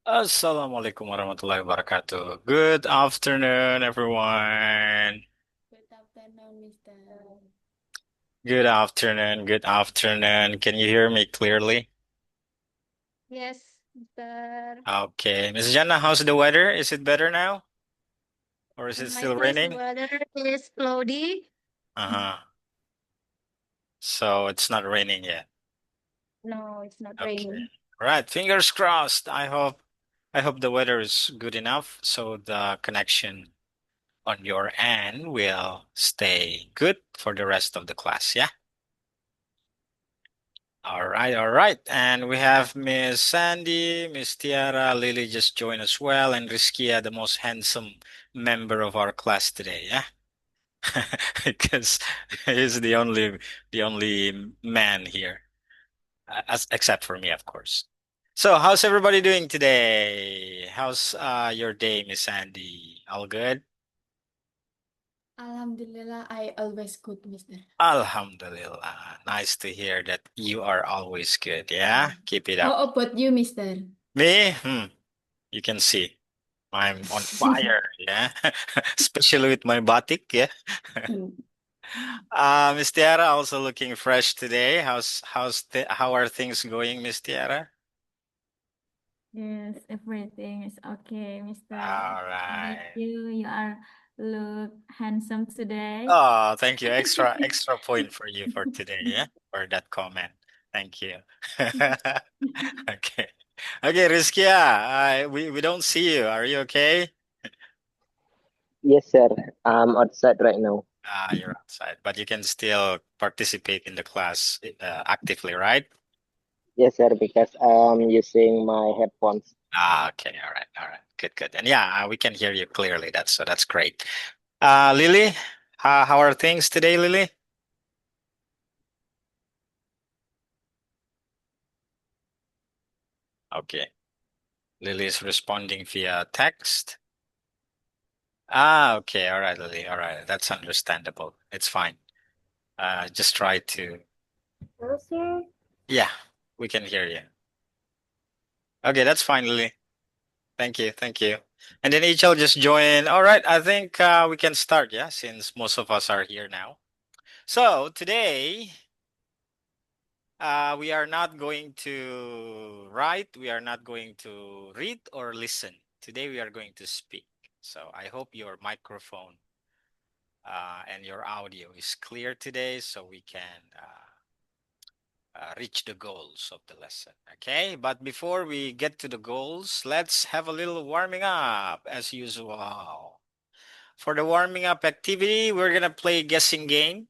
Assalamualaikum warahmatullahi wabarakatuh. Good afternoon, everyone. Good afternoon, Mister. Good afternoon. Good afternoon. Can you hear me clearly? Yes, Mister. Okay. Miss Jana, how's the weather? Is it better now? Or is it In my still place, raining? weather is cloudy. Uh-huh. So it's not raining yet. No, it's not Okay. raining. Right. Fingers crossed. I hope the weather is good enough so the connection on your end will stay good for the rest of the class. Yeah. All right, all right. And we have Miss Sandy, Miss Tiara, Lily just joined as well, and Riskia, the most handsome member of our class today, yeah? Because he's the only man here, except for me, of course. So, how's everybody doing today? How's your day, Miss Sandy? All good? Alhamdulillah, I always good, Mister. Alhamdulillah. Nice to hear that you are always good, yeah? Keep it up. How about you, Mister? Me? You can see. I'm on fire, yeah. Especially with my batik, yeah. Miss Tiara also looking fresh today. How are things going, Miss Tiara? Yes, everything is okay, Mister. All How about right. you? You are look handsome today. Oh, thank you. Extra point for you for today, yeah, for that comment. Thank you. Okay. Okay, Rizkia, we don't see you. Are you okay? Yes, sir. I'm outside right now. You're outside, but you can still participate in the class actively, right? Yes, sir, because I'm using my headphones. Okay, all right, all right, good, good, and yeah, we can hear you clearly. That's great. Lily, how are things today, Lily? Okay, Lily is responding via text. Okay, all right, Lily, all right, that's understandable. It's fine. Just try to. Hello, sir. Yeah, we can hear you. Okay, that's fine, Lily. Thank you, thank you. And then HL just join. All right, I think we can start. Yeah, since most of us are here now. So today. We are not going to write, we are not going to read or listen. Today we are going to speak. So I hope your microphone and your audio is clear today so we can reach the goals of the lesson. Okay, but before we get to the goals, let's have a little warming up as usual. For the warming up activity, we're going to play guessing game.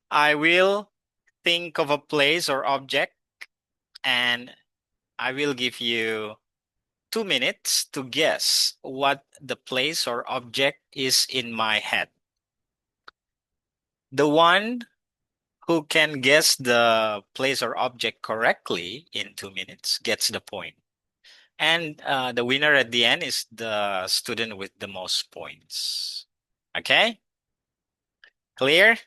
I will think of a place or object and I will give you 2 minutes to guess what the place or object is in my head. The one who can guess the place or object correctly in 2 minutes gets the point. And the winner at the end is the student with the most points. Okay? Clear?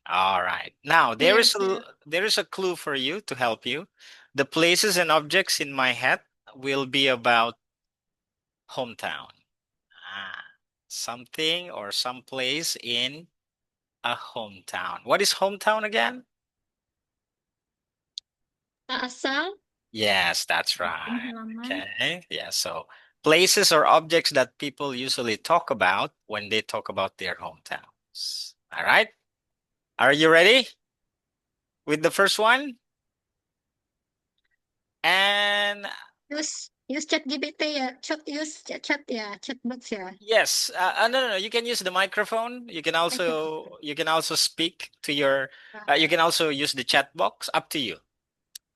All right. Now there is Yes, a sir. there is a clue for you to help you. The places and objects in my head will be about hometown. Something or some place in a hometown. What is hometown again? Asal, Yes, that's kampung right. halaman. Okay. Yeah. So places or objects that people usually talk about when they talk about their hometowns. All right. Are you ready with the first one? And Use chat GPT ya. Chat ya, chat box ya. yes, no, no, no. You can use the microphone. You can also speak to your. You can also use the chat box. Up to you.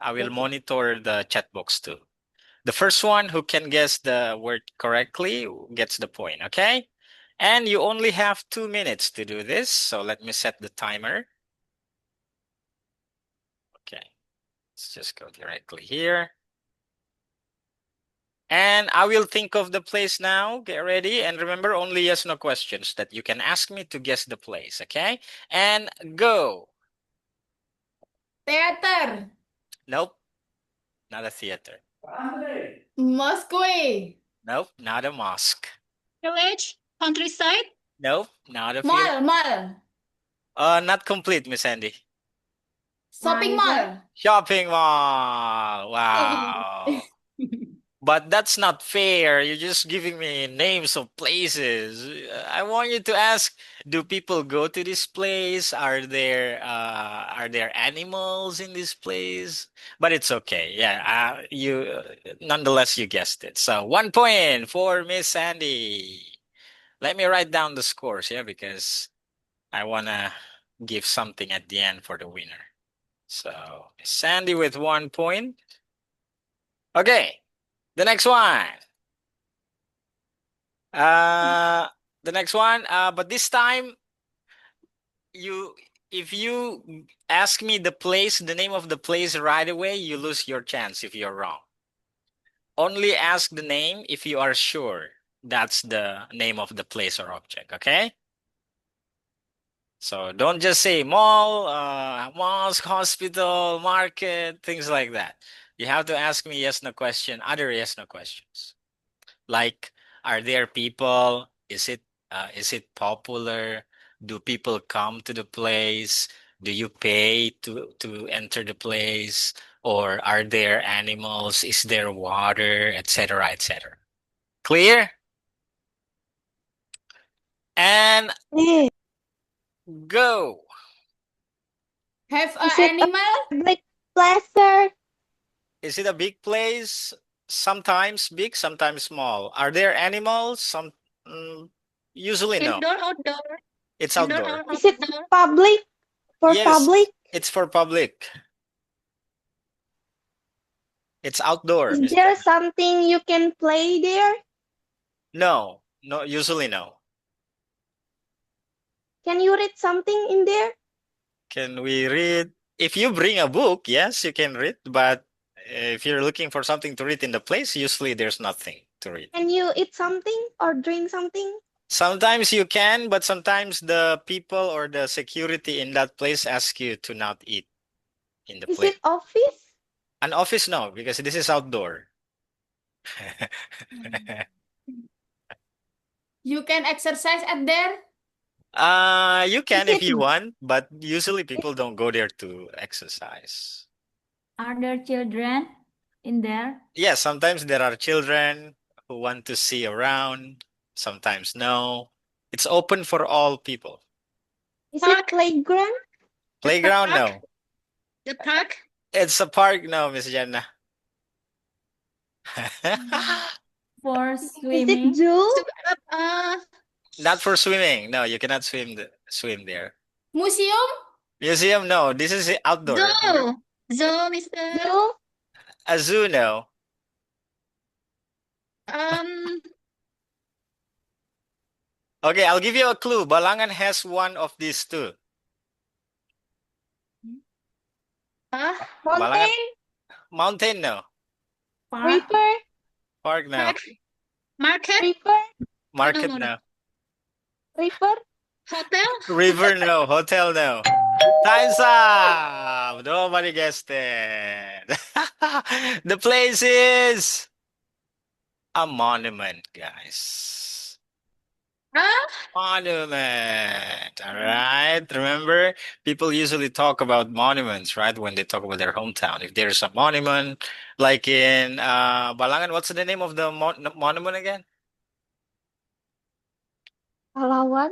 I will Okay. monitor the chat box too. The first one who can guess the word correctly gets the point, okay? And you only have 2 minutes to do this. So let me set the timer. Okay, let's just go directly here. And I will think of the place now. Get ready. And remember, only yes, no questions that you can ask me to guess the place, okay? And go. Teater. Nope, not a theater. Mosque. Nope, not a mosque. Village? Countryside? Nope, not a village. Mall. Not complete, Miss Andy. Shopping mall. Shopping mall. Wow. But that's not fair. You're just giving me names of places. I want you to ask, do people go to this place? Are there animals in this place? But it's okay. Yeah, you nonetheless you guessed it. So 1 point for Miss Sandy. Let me write down the scores, yeah, because I wanna give something at the end for the winner. So Miss Sandy with 1 point. Okay, the next one. Uh, the next one. But this time, you if you ask me the name of the place right away, you lose your chance if you're wrong. Only ask the name if you are sure that's the name of the place or object. Okay? So don't just say mall, mosque, hospital, market, things like that. You have to ask me yes no question, other yes no questions. Like, are there people? Is it popular? Do people come to the place? Do you pay to enter the place? Or are there animals? Is there water, etc., etc.? Clear? And Eh, go. Have a Is it a animal? public place, sir? Is it a big place? Sometimes big, sometimes small. Are there animals? Mm, usually no. Indoor, outdoor? It's Indoor outdoor. or Is it outdoor? public? For Yes, public? it's for public. It's outdoor, Is Miss there Jenna. something you can play there? No, no, usually no. Can you read something in there? Can we read? If you bring a book, yes, you can read, but if you're looking for something to read in the place, usually there's nothing to read. Can you eat something or drink something? Sometimes you can, but sometimes the people or the security in that place ask you to not eat in the Is place. it office? An office, no, because this is outdoor. You can exercise at there? You Is can if it you want, but usually people don't go there to exercise. Are there children in there? Yes, sometimes there are children who want to see around, sometimes no. It's open for all people. is it Park? playground? The Playground, park? no. The park? It's a park, no, Miss Jenna. For Is it swimming? zoo? So, Not for swimming. No, you cannot swim there. Museum? Museum, no. This is outdoor, remember? zoo. Zoo, Mr. Zoo? A zoo, no. Um, Okay, I'll give you a clue. Balangan has one of these two. Balangan, Mountain? mountain, no. Park? River? Park, no. park? Market? River? Market, no. no. River? Hotel? River, no. Hotel, no. Time's up. Nobody guessed it. The place is a monument, guys. Ah, Monument. All right. Remember, people usually talk about monuments, right? When they talk about their hometown. If there's a monument, like in Balangan, what's the name of the monument again? Palawan?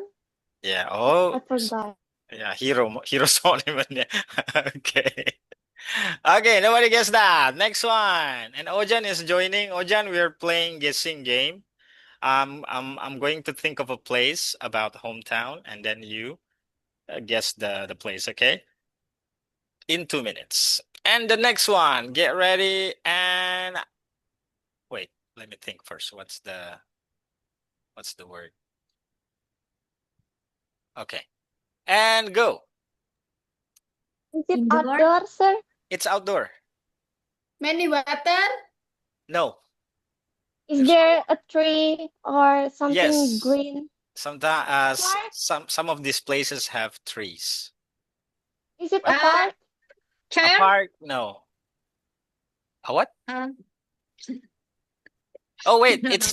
Yeah. I Oh, forgot. yeah. Hero's monument. Yeah. Okay. Okay. Nobody guessed that. Next one. And Ojan is joining. Ojan, we're playing guessing game. I'm going to think of a place about hometown, and then you guess the place, okay? In 2 minutes. And the next one, get ready and wait, let me think first. What's the word? Okay. And go. Is it Indoor? outdoor, sir? It's outdoor. Many water? No. Is There's there a tree or something Yes. green? Sometimes Park? some of these places have trees. Is it a What? uh, park? A chair? park? No. A what? Um, Oh wait, it's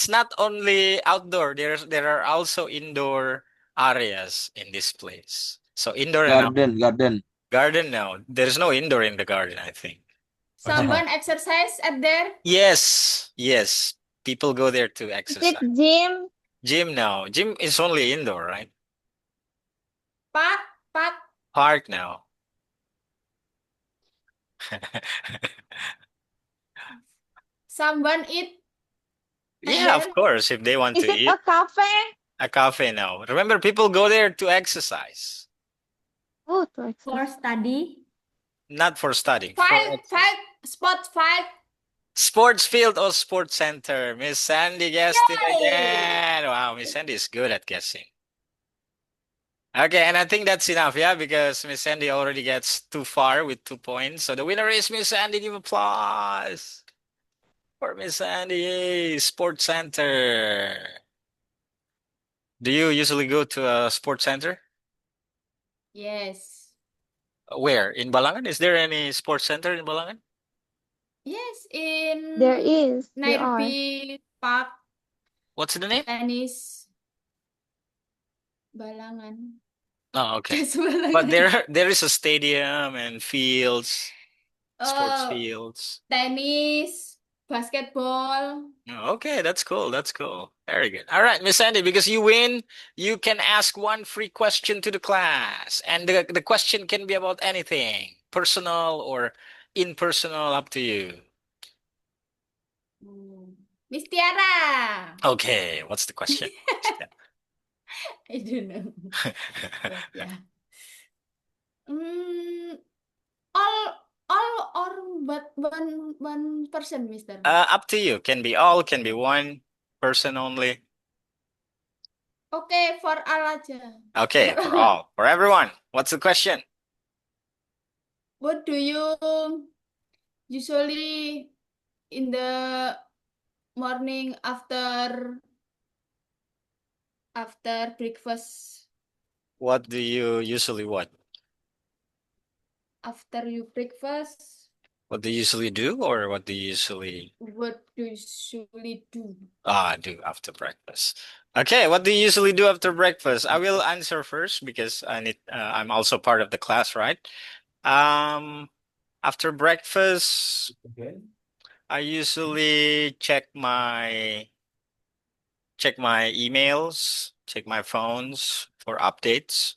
not only outdoor. There are also indoor areas in this place. So indoor and outdoor. Garden. Garden now. There's no indoor in the garden, I think. Someone exercise at there. Yes, yes. People go there to Is exercise. it gym? Gym now. Gym is only indoor, right? Park, park. Park now. Someone eat at Yeah, of there. course, if they want Is to it eat. a cafe? A cafe now. Remember, people go there to exercise, Oh, to For exercise. study? not for studying, for Five, exercise. spot five. Sports field or sports center? Miss Sandy guessed it Yay! again. Wow, Miss Sandy is good at guessing. Okay, and I think that's enough, yeah, because Miss Sandy already gets too far with 2 points. So the winner is Miss Sandy. Give applause for Miss Sandy. Sports center. Do you usually go to a sports center? Yes. Where? In Balangan? Is there any sports center in Balangan? Yes, in There is. There are. nearby park What's the name? tenis Balangan. Oh, okay. That's But Balangan. there is a stadium and fields, sports Uh, fields. Tenis, basketball. Oh, okay, that's cool. That's cool. Very good. All right, Miss Sandy, because you win, you can ask one free question to the class. And the question can be about anything, personal or impersonal, up to you. Miss Tiara. Okay, what's the question? I don't know. Wait, yeah. All or but one person, Mister. Up to you. Can be all, can be one person only. Okay, for all aja. Okay, for all, for everyone. What's the question? What do you usually in the morning after breakfast? What do you usually what? After you breakfast, What do you usually do, or what do you usually what do you usually do? do after breakfast? Okay, what do you usually do after breakfast? I will answer first because I'm also part of the class, right? After breakfast, I usually check my emails, check my phones for updates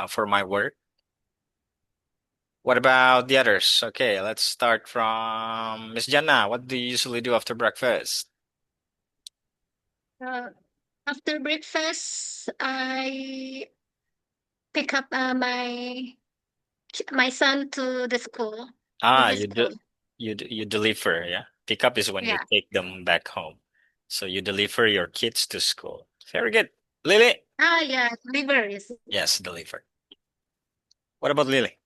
for my work. What about the others? Okay, let's start from Miss Jana. What do you usually do after breakfast? After breakfast, I pick up my son to the school, to Ah, his school. you deliver, yeah. Pick up is when you Yeah. take them back home. So you deliver your kids to school. Very good. Lily? Yeah, deliveries. Yes, deliver. What about Lily?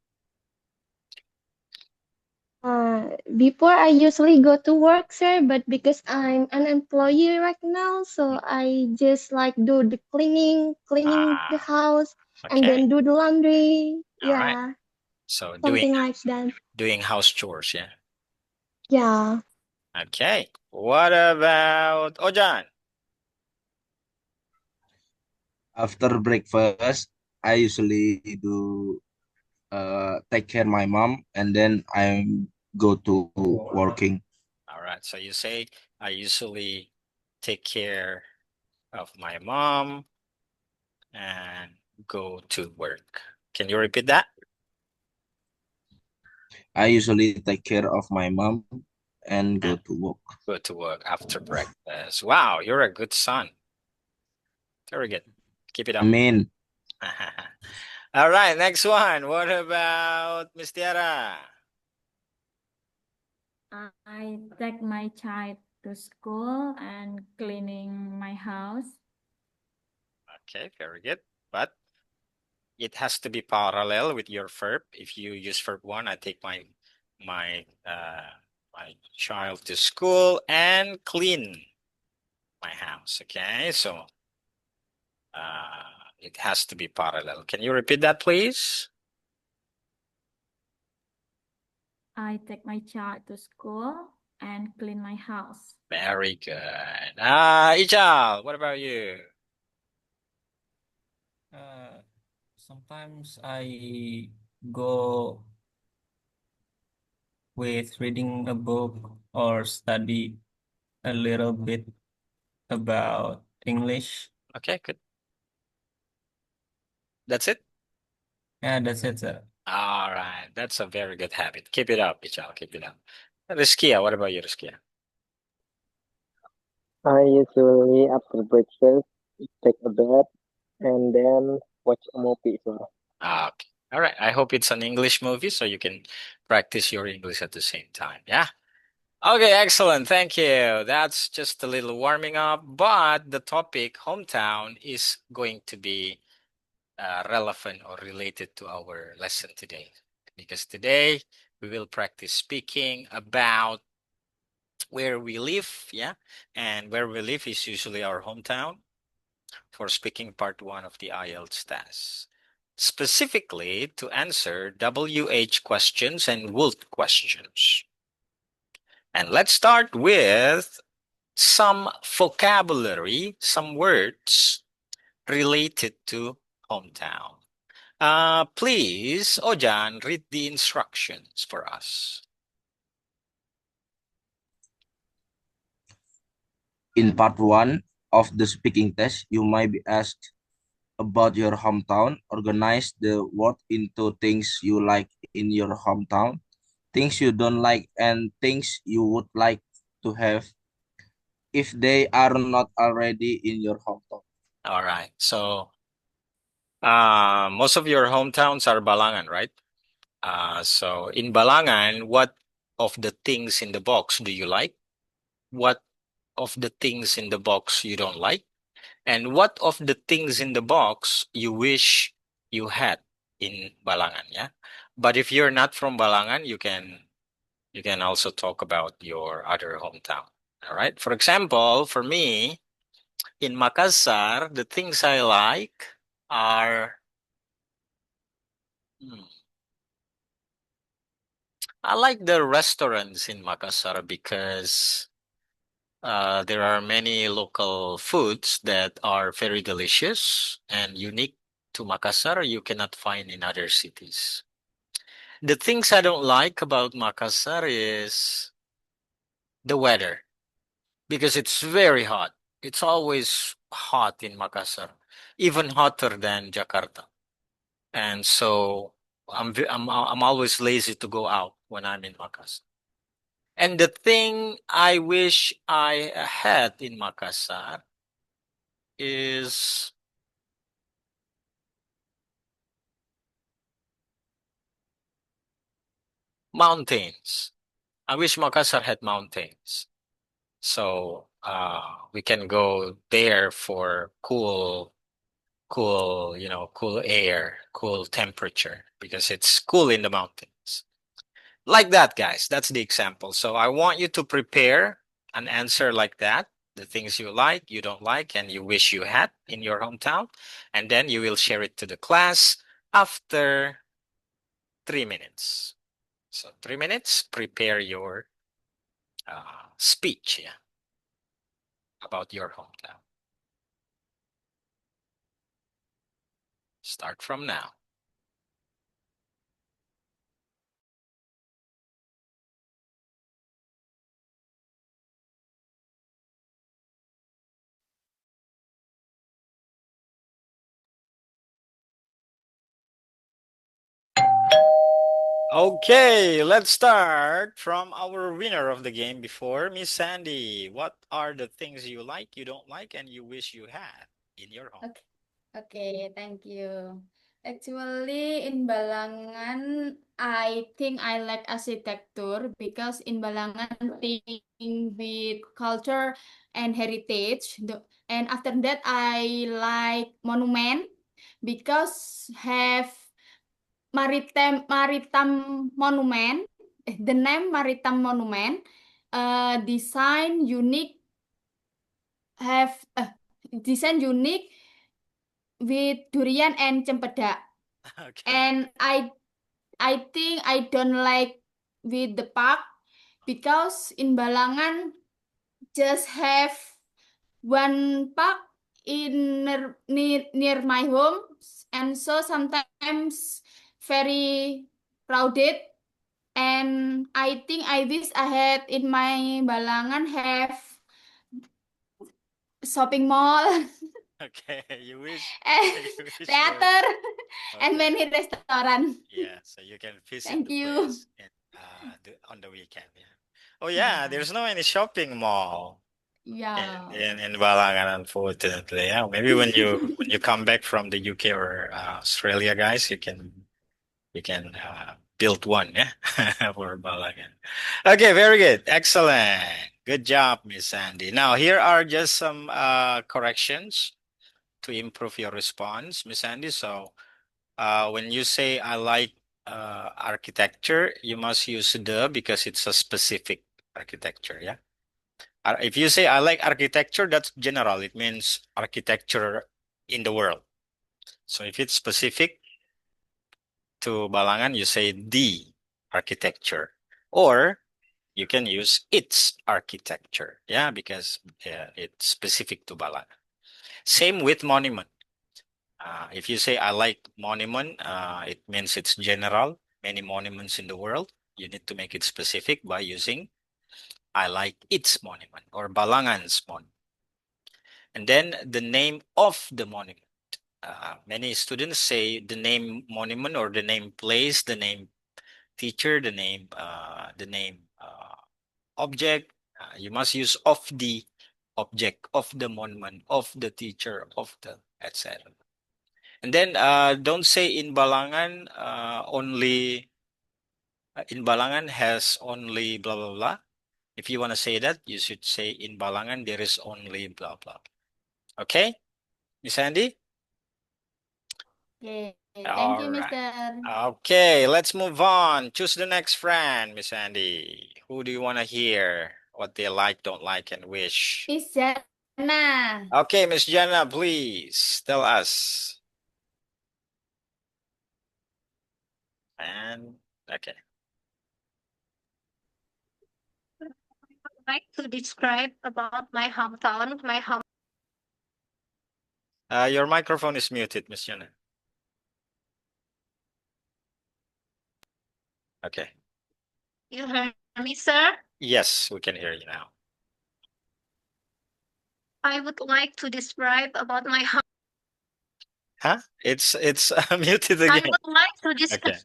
Before I usually go to work, sir, but because I'm an employee right now, so I just like do the cleaning the Ah, house, and okay. then do the laundry. All right. Yeah, So something like that. doing house chores, yeah. Yeah. Okay. What about Ojan? After breakfast, I usually do take care my mom, and then I go to working. All right. So you say I usually take care of my mom and go to work. Can you repeat that? I usually take care of my mom and go And to work. go to work after breakfast. Wow, you're a good son. Very good. Keep it I up. mean, All right, next one. What about Miss Tiara? I take my child to school and cleaning my house. Okay, very good. But it has to be parallel with your verb. If you use verb one, I take my child to school and clean my house. Okay, so it has to be parallel. Can you repeat that, please? I take my child to school and clean my house. Very good. Ichal, what about you? Sometimes I go with reading a book or study a little bit about English. Okay, good. That's it? Yeah, that's it, sir. All right. That's a very good habit. Keep it up, Ichal. Keep it up. Riskia, what about you, Riskia? I usually after breakfast take a bath and then watch a movie. So Okay. All right. I hope it's an English movie so you can practice your English at the same time. Yeah. Okay, excellent. Thank you. That's just a little warming up, but the topic hometown is going to be relevant or related to our lesson today because today we will practice speaking about where we live. Yeah. And where we live is usually our hometown for speaking part one of the IELTS test. Specifically to answer WH questions and WULT questions. And let's start with some vocabulary, some words related to hometown. Please, Ojan, read the instructions for us. In part one of the speaking test, you might be asked about your hometown. Organize the word into things you like in your hometown, things you don't like, and things you would like to have if they are not already in your hometown. All right. So, most of your hometowns are Balangan, right? So in Balangan, what of the things in the box do you like? What of the things in the box you don't like? And what of the things in the box you wish you had in Balangan, yeah? But if you're not from Balangan, you can also talk about your other hometown. All right. For example, for me, in Makassar, the things I like are hmm, I like the restaurants in Makassar because there are many local foods that are very delicious and unique to Makassar you cannot find in other cities. The things I don't like about Makassar is the weather because it's very hot. It's always hot in Makassar, even hotter than Jakarta. And so I'm always lazy to go out when I'm in Makassar. And the thing I wish I had in Makassar is mountains. I wish Makassar had mountains. So we can go there for cool air, cool temperature because it's cool in the mountains. Like that, guys. That's the example. So I want you to prepare an answer like that. The things you like, you don't like, and you wish you had in your hometown. And then you will share it to the class after 3 minutes. So 3 minutes, prepare your speech, yeah, about your hometown. Start from now. Okay, let's start from our winner of the game before, Miss Sandy. What are the things you like, you don't like, and you wish you had in your home? Okay, thank you. Actually, in Balangan, I think I like architecture because in Balangan, thing with culture and heritage. And after that, I like monument because have maritime monument. The name maritime monument, design unique have design unique with durian and cempedak. Okay. And I think I don't like with the park because in Balangan just have one park near my home, and so sometimes very crowded. And I think I wish I had in my Balangan have shopping mall Okay, you wish and you wish there. theater and Okay. many restaurants. Yeah, so you can visit Thank the you. place on the weekend. Yeah. Oh yeah, Yeah. there's no any shopping mall Yeah. in Balangan, unfortunately. Yeah, maybe when you come back from the UK or Australia, guys, you can build one, yeah, for Balangan. Okay, very good, excellent, good job, Miss Sandy. Now here are just some corrections to improve your response, Miss Sandy. So when you say I like architecture, you must use the because it's a specific architecture, yeah. If you say I like architecture, that's general. It means architecture in the world. So if it's specific to Balangan, you say the architecture, or you can use its architecture, yeah, because it's specific to Balangan. Same with monument. If you say I like monument, it means it's general, many monuments in the world. You need to make it specific by using I like its monument or Balangan's monument. And then the name of the monument. Many students say the name monument or the name place, the name teacher, the name object. You must use of the object, of the monument, of the teacher, of the etc. And then don't say in Balangan only in Balangan has only blah blah blah. If you want to say that, you should say in Balangan there is only blah blah. Okay, Miss Andy? Okay. Thank All you, right. Mister. Okay, let's move on. Choose the next friend, Miss Andy. Who do you want to hear? What they like, don't like, and wish. Miss Jana. Okay, Miss Jenna, please tell us. And okay. Like to describe about my hometown. Your microphone is muted, Miss Jenna. Okay. You heard me, sir? Yes, we can hear you now. I would like to describe about my home. Huh? It's muted I again. would like to Okay.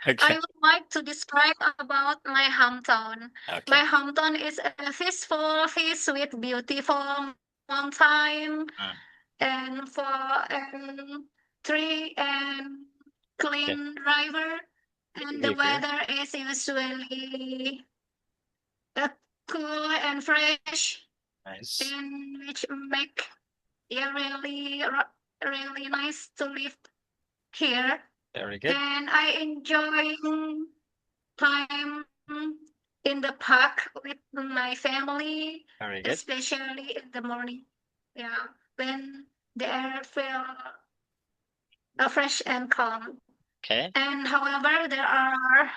I Okay. would like to describe about my hometown. Okay. My hometown is a peaceful, with beautiful mountain Uh, and tree and okay. clean river. And the Okay. weather is usually uh, cool and fresh, Nice. and which make it really nice to live here. Very good. And I enjoy time in the park with my family, Very good. especially in the morning. Yeah, when the air feel fresh and calm. Okay. And however, there are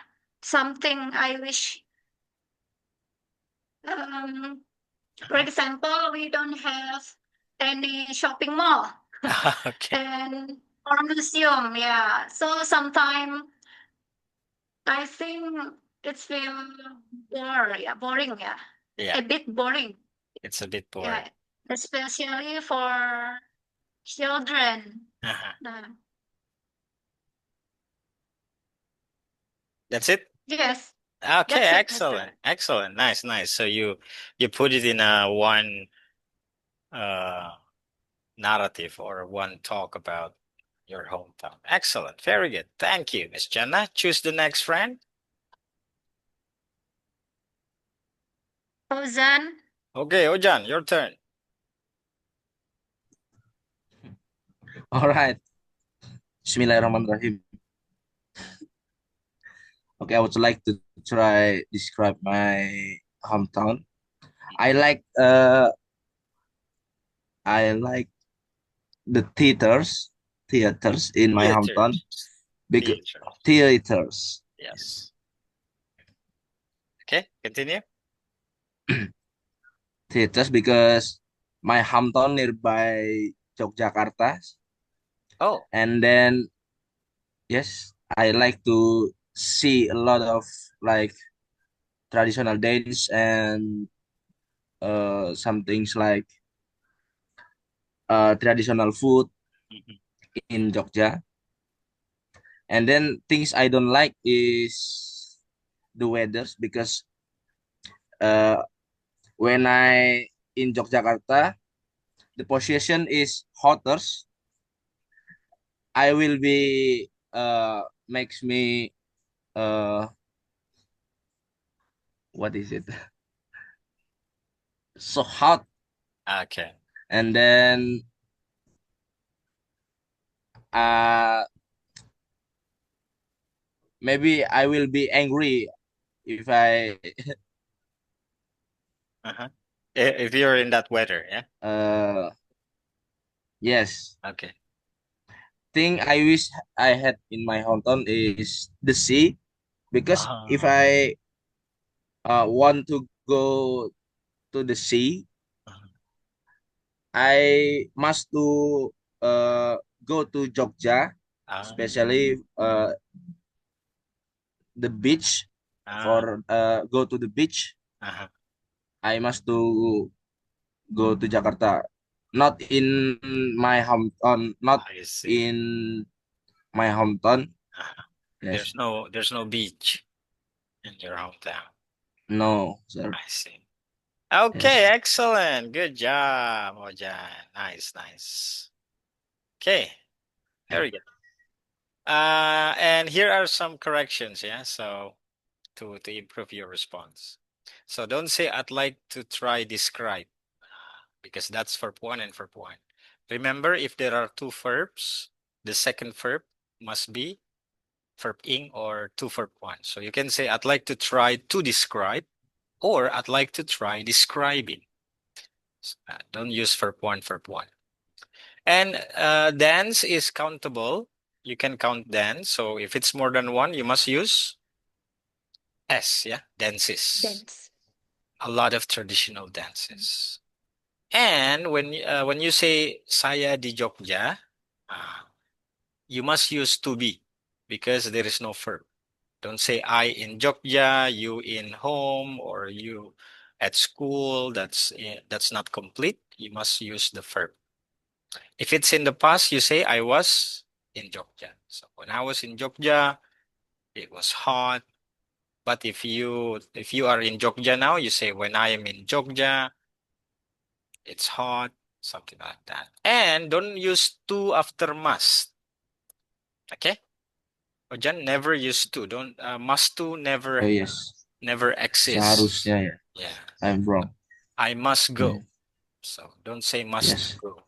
something I wish. For example, we don't have any shopping mall Okay. and or museum. Yeah, so sometimes I think it's feel boring. Yeah, Yeah, a bit boring. it's a bit boring. Yeah, especially for children. Uh-huh. Uh, That's it? yes, Okay, that's it, excellent. Mister. Excellent. Nice, nice. So you put it in a one uh narrative or one talk about your hometown. Excellent. Very good. Thank you, Miss Jenna. Choose the next friend. Ozan, Okay, Ojan, your turn. All right. Bismillahirrahmanirrahim. Okay, I would like to try describe my hometown. I like the theaters in my hometown Theaters. because Theaters. theaters Yes. Okay, continue. Just because my hometown nearby Yogyakarta, Oh, and then yes, I like to see a lot of like traditional dance and some things like traditional food mhm. in Jogja. And then things I don't like is the weathers because uh, when I in Yogyakarta, the position is hotter. I will be makes me uh what is it so hot, Okay. and then uh maybe I will be angry if I Uh-huh. If you're in that weather, yeah. yes, Okay. thing I wish I had in my hometown is the sea, because if Ah. I want to go to the sea, Uh-huh. I must to go to Jogja, Ah. especially the beach. Ah. For go to the beach, Uh-huh. I must to go to Jakarta, not in my hometown, not I see. in my hometown. Uh-huh. Yes, There's no beach in your hometown. no, sir. I see. Okay, Yes. excellent. Good job, Ojan. Nice, nice. Okay, very good. And here are some corrections, yeah. So to improve your response. So don't say I'd like to try describe because that's verb one and verb one. Remember, if there are two verbs, the second verb must be verb ing or to verb one. So you can say I'd like to try to describe or I'd like to try describing. Don't use verb one, verb one. And dance is countable. You can count dance. So if it's more than one, you must use S, yeah, dances. Dance. A lot of traditional dances. And when you say saya di Jogja, uh, you must use to be because there is no verb. Don't say I in Jogja, you in home, or you at school. That's not complete. You must use the verb. If it's in the past, you say I was in Jogja. So when I was in Jogja, it was hot. But if you are in Jogja now, you say when I am in Jogja, it's hot, something like that. And don't use to after must. Okay? Ojan, never use to. Don't must to Oh yes, never exists. seharusnya ya. Yeah. I'm wrong. I must Yeah. go. So don't say must Yes. go.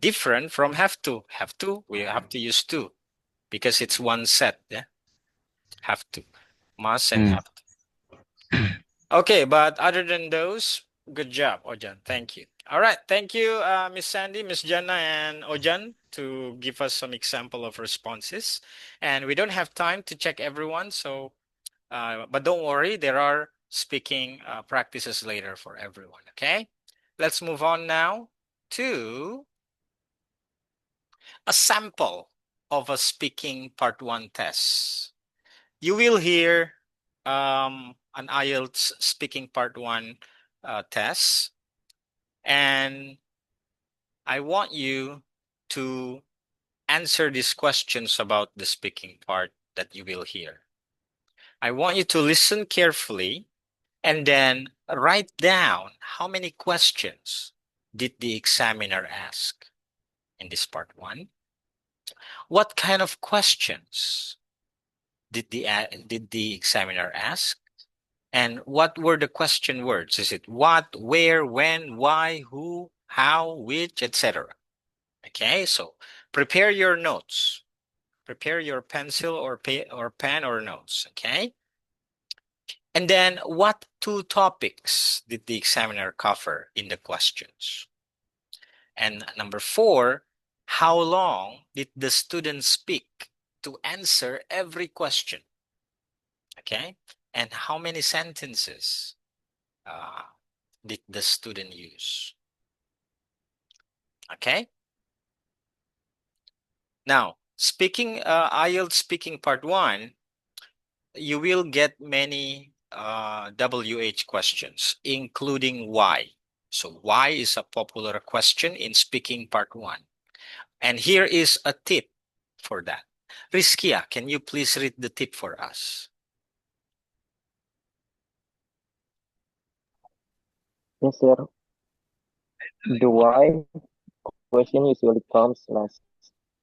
Different from have to. Have to, we have to use to because it's one set. Yeah. Have to. Must and Mm. have to. Okay, but other than those, good job, Ojan. Thank you. All right, thank you, Miss Sandy, Miss Jana, and Ojan to give us some example of responses. And we don't have time to check everyone, so but don't worry, there are speaking practices later for everyone. Okay, let's move on now to a sample of a speaking part one test. You will hear an IELTS speaking part one test, and I want you to answer these questions about the speaking part that you will hear. I want you to listen carefully and then write down how many questions did the examiner ask in this part one. What kind of questions did the examiner ask? And what were the question words? Is it what, where, when, why, who, how, which, etc.? Okay, so prepare your notes. Prepare your pencil or pen or notes, okay? And then what two topics did the examiner cover in the questions? And number four, how long did the student speak to answer every question? Okay? and how many sentences did the student use? Okay. Now, speaking IELTS speaking part 1, you will get many WH questions, including why. So why is a popular question in speaking part 1. And here is a tip for that. Rizkia, can you please read the tip for us? Yes, sir. The why question usually comes last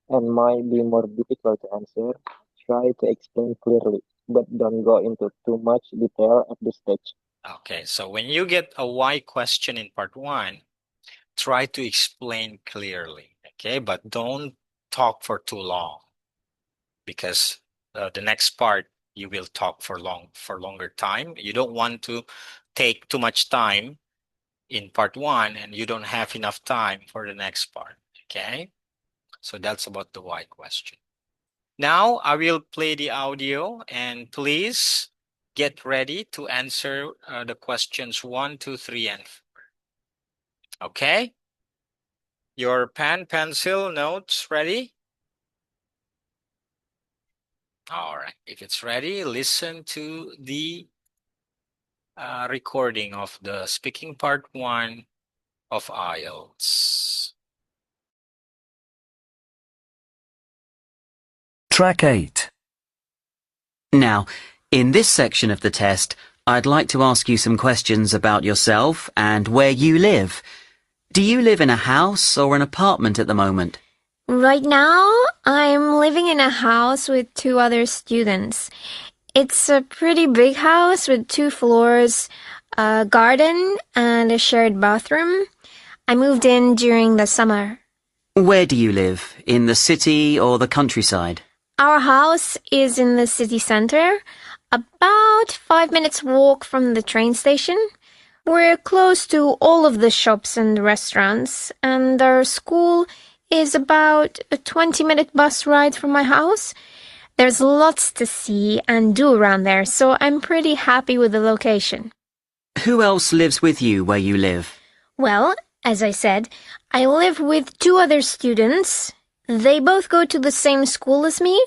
and might be more difficult to answer. Try to explain clearly, but don't go into too much detail at this stage. Okay, so when you get a why question in part 1, try to explain clearly, okay? But don't talk for too long, because the next part you will talk for longer time. You don't want to take too much time in part 1 and you don't have enough time for the next part, okay? So that's about the why question. Now I will play the audio, and please get ready to answer the questions 1, 2, 3, and 4. Okay? Your pen, pencil, notes ready? All right. If it's ready, listen to the recording of the speaking part 1 of IELTS. Track 8. Now, in this section of the test, I'd like to ask you some questions about yourself and where you live. Do you live in a house or an apartment at the moment? Right now, I'm living in a house with 2 other students. It's a pretty big house with 2 floors, a garden, and a shared bathroom. I moved in during the summer. Where do you live? In the city or the countryside? Our house is in the city center, about 5 minutes walk from the train station. We're close to all of the shops and restaurants, and our school is about a 20-minute bus ride from my house. There's lots to see and do around there, so I'm pretty happy with the location. Who else lives with you where you live? Well, as I said, I live with 2 other students. They both go to the same school as me.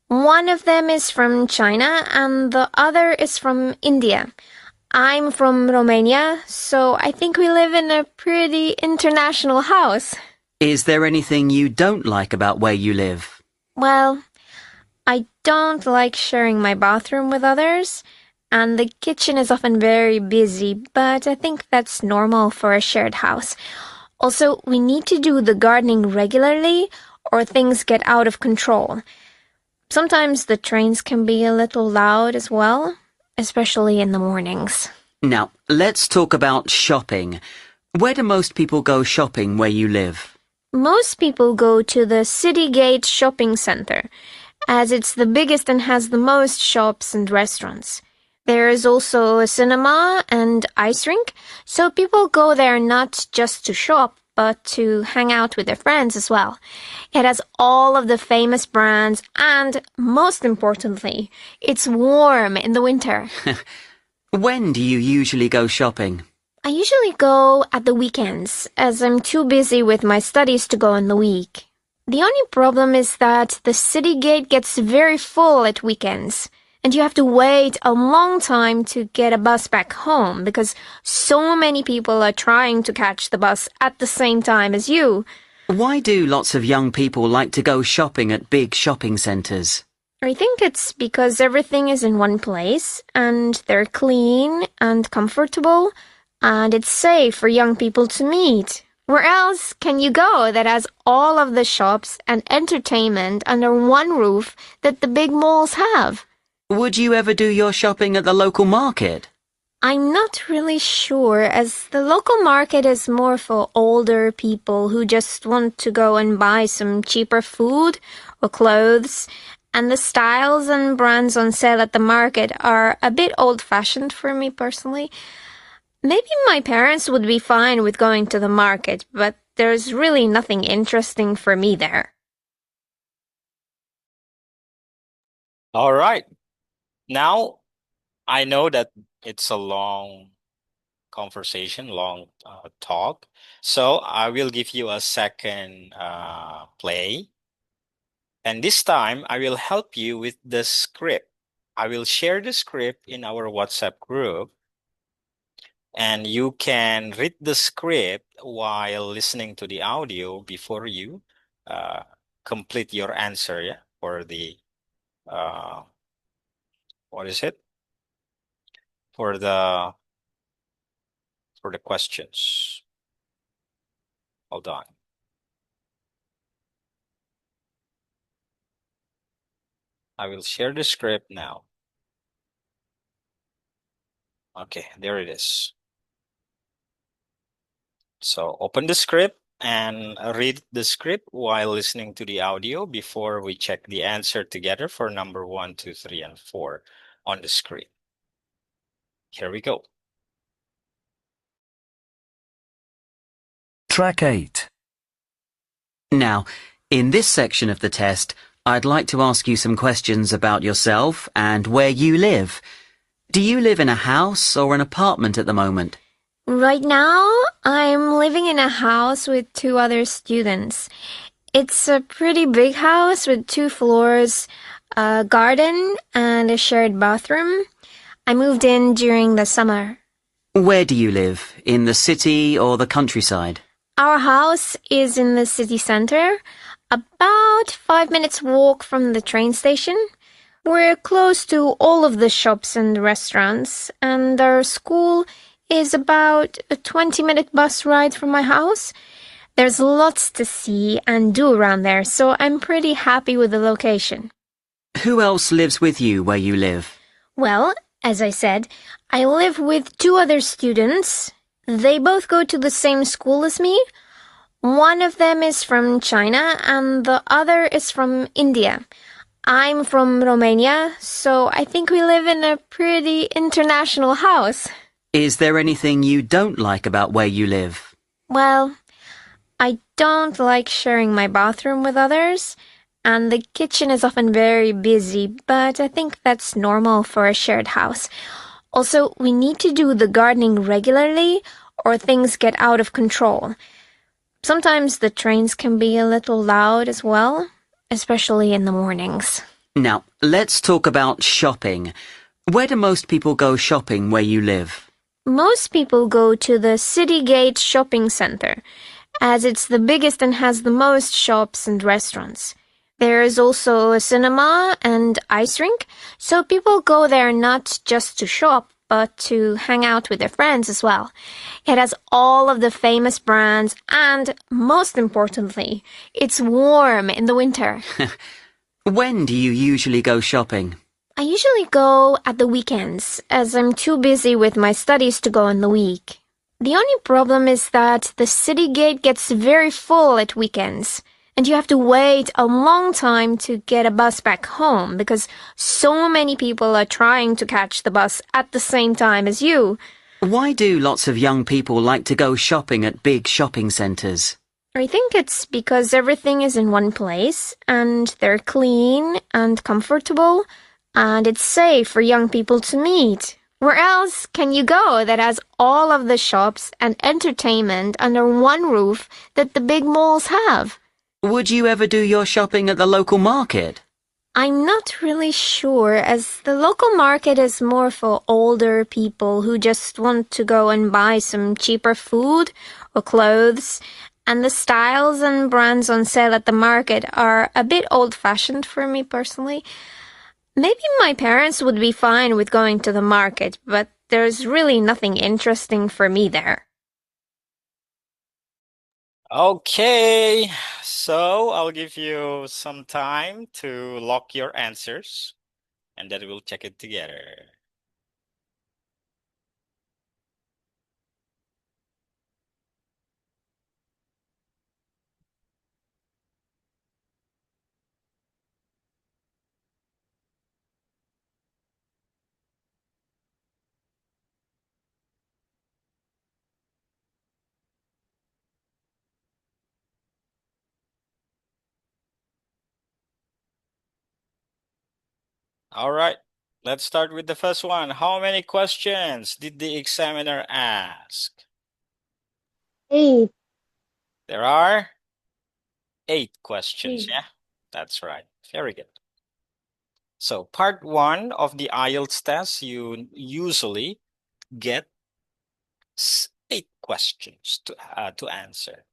One of them is from China and the other is from India. I'm from Romania, so I think we live in a pretty international house. Is there anything you don't like about where you live? Well, I don't like sharing my bathroom with others, and the kitchen is often very busy, but I think that's normal for a shared house. Also, we need to do the gardening regularly, or things get out of control. Sometimes the trains can be a little loud as well, especially in the mornings. Now, let's talk about shopping. Where do most people go shopping where you live? Most people go to the City Gate shopping center, as it's the biggest and has the most shops and restaurants. There is also a cinema and ice rink, so people go there not just to shop, but to hang out with their friends as well. It has all of the famous brands, and most importantly, it's warm in the winter. When do you usually go shopping? I usually go at the weekends, as I'm too busy with my studies to go in the week. The only problem is that the city gate gets very full at weekends, and you have to wait a long time to get a bus back home because so many people are trying to catch the bus at the same time as you. Why do lots of young people like to go shopping at big shopping centres? I think it's because everything is in one place, and they're clean and comfortable, and it's safe for young people to meet. Where else can you go that has all of the shops and entertainment under one roof that the big malls have? Would you ever do your shopping at the local market? I'm not really sure, as the local market is more for older people who just want to go and buy some cheaper food or clothes, and the styles and brands on sale at the market are a bit old-fashioned for me personally. Maybe my parents would be fine with going to the market, but there's really nothing interesting for me there. All right. Now, I know that it's a long conversation, long talk. So I will give you a second play. And this time I will help you with the script. I will share the script in our WhatsApp group, and you can read the script while listening to the audio before you uh, complete your answer, yeah, for the uh, what is it? For the questions. Hold on. I will share the script now. Okay, there it is. So open the script and read the script while listening to the audio before we check the answer together for number 1, 2, 3, and 4 on the screen. Here we go. Track 8. Now, in this section of the test, I'd like to ask you some questions about yourself and where you live. Do you live in a house or an apartment at the moment? Right now, I'm living in a house with 2 other students. It's a pretty big house with 2 floors, a garden, and a shared bathroom. I moved in during the summer. Where do you live? In the city or the countryside? Our house is in the city center, about 5 minutes walk from the train station. We're close to all of the shops and restaurants, and our school is about a 20-minute bus ride from my house. There's lots to see and do around there, so I'm pretty happy with the location. Who else lives with you where you live? Well, as I said, I live with 2 other students. They both go to the same school as me. One of them is from China and the other is from India. I'm from Romania, so I think we live in a pretty international house. Is there anything you don't like about where you live? Well, I don't like sharing my bathroom with others, and the kitchen is often very busy, but I think that's normal for a shared house. Also, we need to do the gardening regularly, or things get out of control. Sometimes the trains can be a little loud as well, especially in the mornings. Now, let's talk about shopping. Where do most people go shopping where you live? Most people go to the City Gate shopping center, as it's the biggest and has the most shops and restaurants. There is also a cinema and ice rink, so people go there not just to shop, but to hang out with their friends as well. It has all of the famous brands, and most importantly, it's warm in the winter. When do you usually go shopping? I usually go at the weekends, as I'm too busy with my studies to go in the week. The only problem is that the city gate gets very full at weekends, and you have to wait a long time to get a bus back home because so many people are trying to catch the bus at the same time as you. Why do lots of young people like to go shopping at big shopping centres? I think it's because everything is in one place, and they're clean and comfortable, and it's safe for young people to meet. Where else can you go that has all of the shops and entertainment under one roof that the big malls have? Would you ever do your shopping at the local market? I'm not really sure, as the local market is more for older people who just want to go and buy some cheaper food or clothes, and the styles and brands on sale at the market are a bit old-fashioned for me personally. Maybe my parents would be fine with going to the market, but there's really nothing interesting for me there. Okay, so I'll give you some time to lock your answers, and then we'll check it together. All right. Let's start with the first one. How many questions did the examiner ask? 8. There are 8 questions. 8. Yeah, that's right. Very good. So part 1 of the IELTS test, you usually get 8 questions to answer.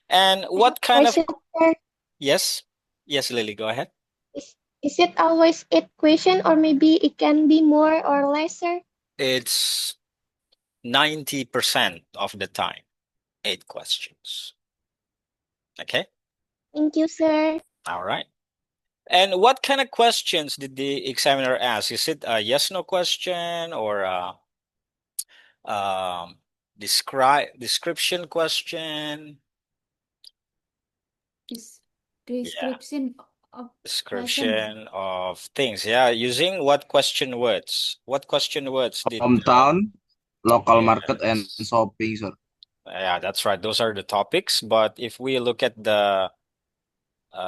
And I have what kind of question, sir. yes, yes, Lily, go ahead. Is it always 8 question or maybe it can be more or lesser? It's 90% of the time, 8 questions. Okay. Thank you, sir. All right. And what kind of questions did the examiner ask? Is it a yes no question or a description question? Is Yeah, description of person. description of things. Yeah, using what question words? What question words did Hometown, local market, and yes. shopping, sir. Yeah, that's right. Those are the topics. But if we look at the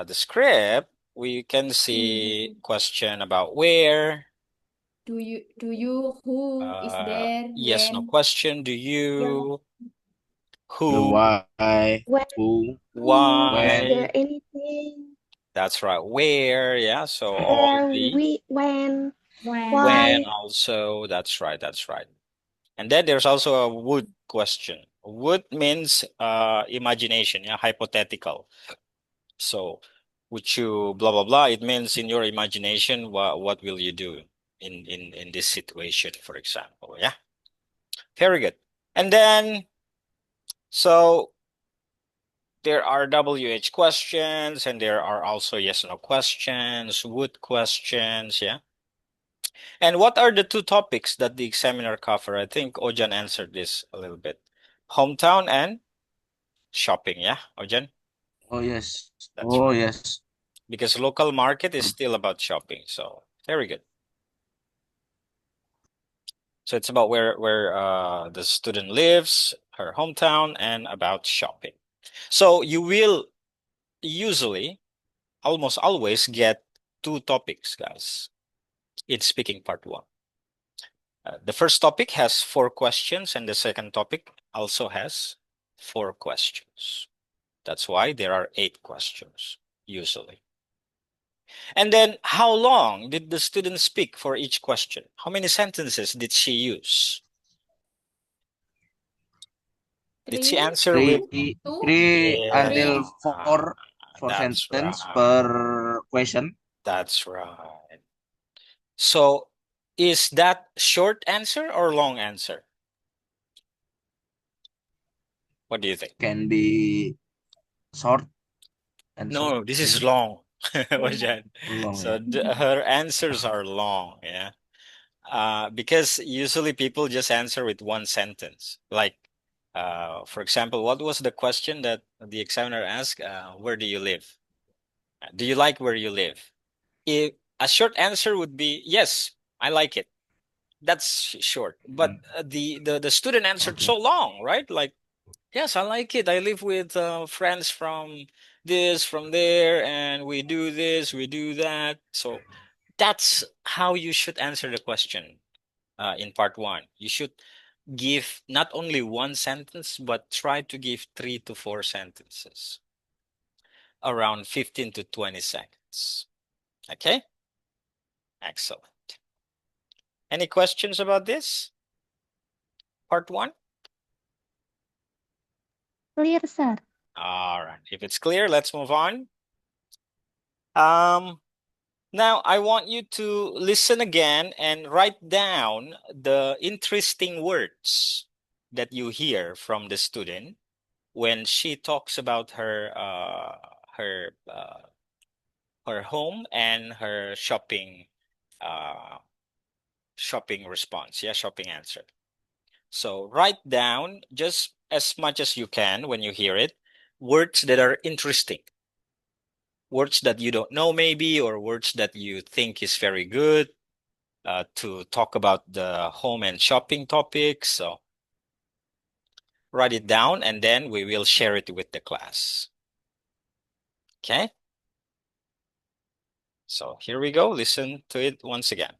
script, we can see question about where. Do you who is there Yes, no when? question. Do Yeah. you? The Who? why, When, who, is when, there Why? anything? That's right. Where? Yeah. So all Where, the when, When? when why? also. That's right. That's right. And then there's also a would question. Would means imagination, yeah, hypothetical. So would you blah blah blah? It means in your imagination, what will you do in this situation, for example? Yeah. Very good. And then so there are WH questions and there are also yes no questions, would questions, yeah. And what are the 2 topics that the examiner cover? I think Ojan answered this a little bit. Hometown and shopping, yeah, Ojan? oh yes, That's oh right. yes. Because local market is still about shopping. So very good. So it's about where the student lives, her hometown, and about shopping. So you will usually almost always get 2 topics, guys, in speaking part 1. The first topic has 4 questions, and the second topic also has 4 questions. That's why there are 8 questions, usually. And then, how long did the student speak for each question? How many sentences did she use? Did she 3, answer with, 3, 2, 3 yeah, until 4 that's sentence right. per question. That's right. So, is that short answer or long answer? What do you think? Can be short and short No, this is answer. long. long. Wajan. Long, So yeah. her answers are long, yeah. Because usually people just answer with one sentence. Like, for example, what was the question that the examiner asked? Where do you live? Do you like where you live? If a short answer would be yes, I like it. That's short. But Mm, the student answered okay. so long, right? Like, yes, I like it. I live with friends from this, from there, and we do this, we do that. So that's how you should answer the question in part 1. You should give not only one sentence, but try to give 3 to 4 sentences, around 15 to 20 seconds. Okay? Excellent. Any questions about this? Part 1? Clear, sir. All right. If it's clear, let's move on. Um, Now I want you to listen again and write down the interesting words that you hear from the student when she talks about her her home and her uh shopping response. Yeah, shopping answer. So write down just as much as you can when you hear it, words that are interesting, words that you don't know maybe, or words that you think is very good to talk about the home and shopping topics. So write it down and then we will share it with the class. Okay? So here we go. Listen to it once again.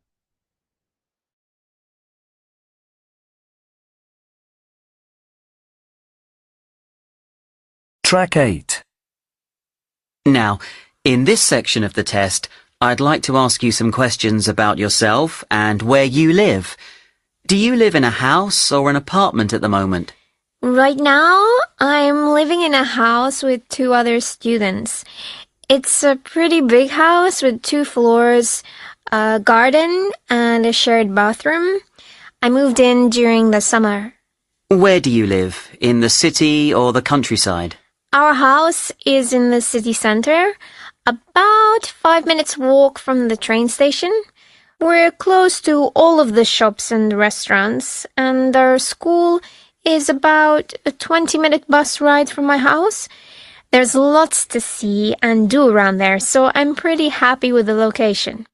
Track 8. Now, in this section of the test, I'd like to ask you some questions about yourself and where you live. Do you live in a house or an apartment at the moment? Right now, I'm living in a house with two other students. It's a pretty big house with 2 floors, a garden, and a shared bathroom. I moved in during the summer. Where do you live? In the city or the countryside? Our house is in the city center, about 5 minutes walk from the train station. We're close to all of the shops and restaurants, and our school is about a 20-minute bus ride from my house. There's lots to see and do around there, so I'm pretty happy with the location.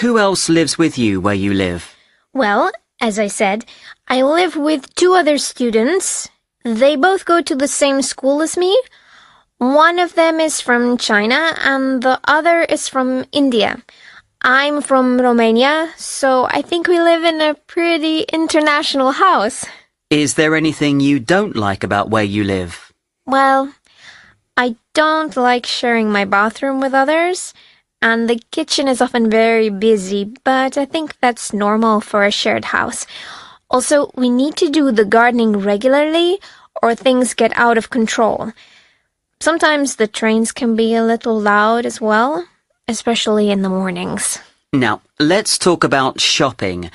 Who else lives with you where you live? Well, as I said, I live with two other students. They both go to the same school as me. One of them is from China and the other is from India. I'm from Romania, so I think we live in a pretty international house. Is there anything you don't like about where you live? Well, I don't like sharing my bathroom with others, and the kitchen is often very busy, but I think that's normal for a shared house. Also, we need to do the gardening regularly, or things get out of control. Sometimes the trains can be a little loud as well, especially in the mornings. Now, let's talk about shopping.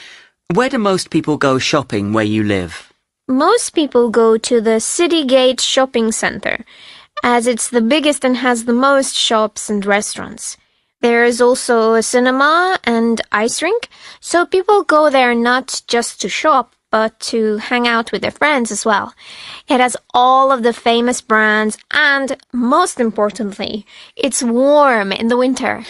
Where do most people go shopping where you live? Most people go to the City Gate shopping center, as it's the biggest and has the most shops and restaurants. There is also a cinema and ice rink, so people go there not just to shop, but to hang out with their friends as well. It has all of the famous brands and, most importantly, it's warm in the winter.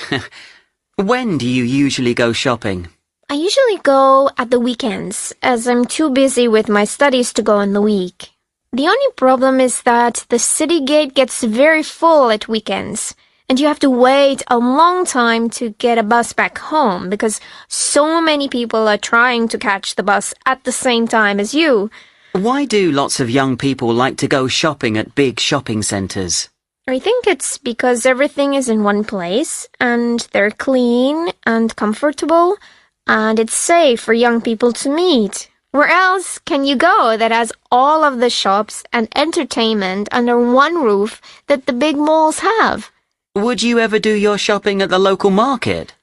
When do you usually go shopping? I usually go at the weekends, as I'm too busy with my studies to go in the week. The only problem is that the city gate gets very full at weekends, and you have to wait a long time to get a bus back home because so many people are trying to catch the bus at the same time as you. Why do lots of young people like to go shopping at big shopping centres? I think it's because everything is in one place, and they're clean and comfortable, and it's safe for young people to meet. Where else can you go that has all of the shops and entertainment under one roof that the big malls have? Would you ever do your shopping at the local market?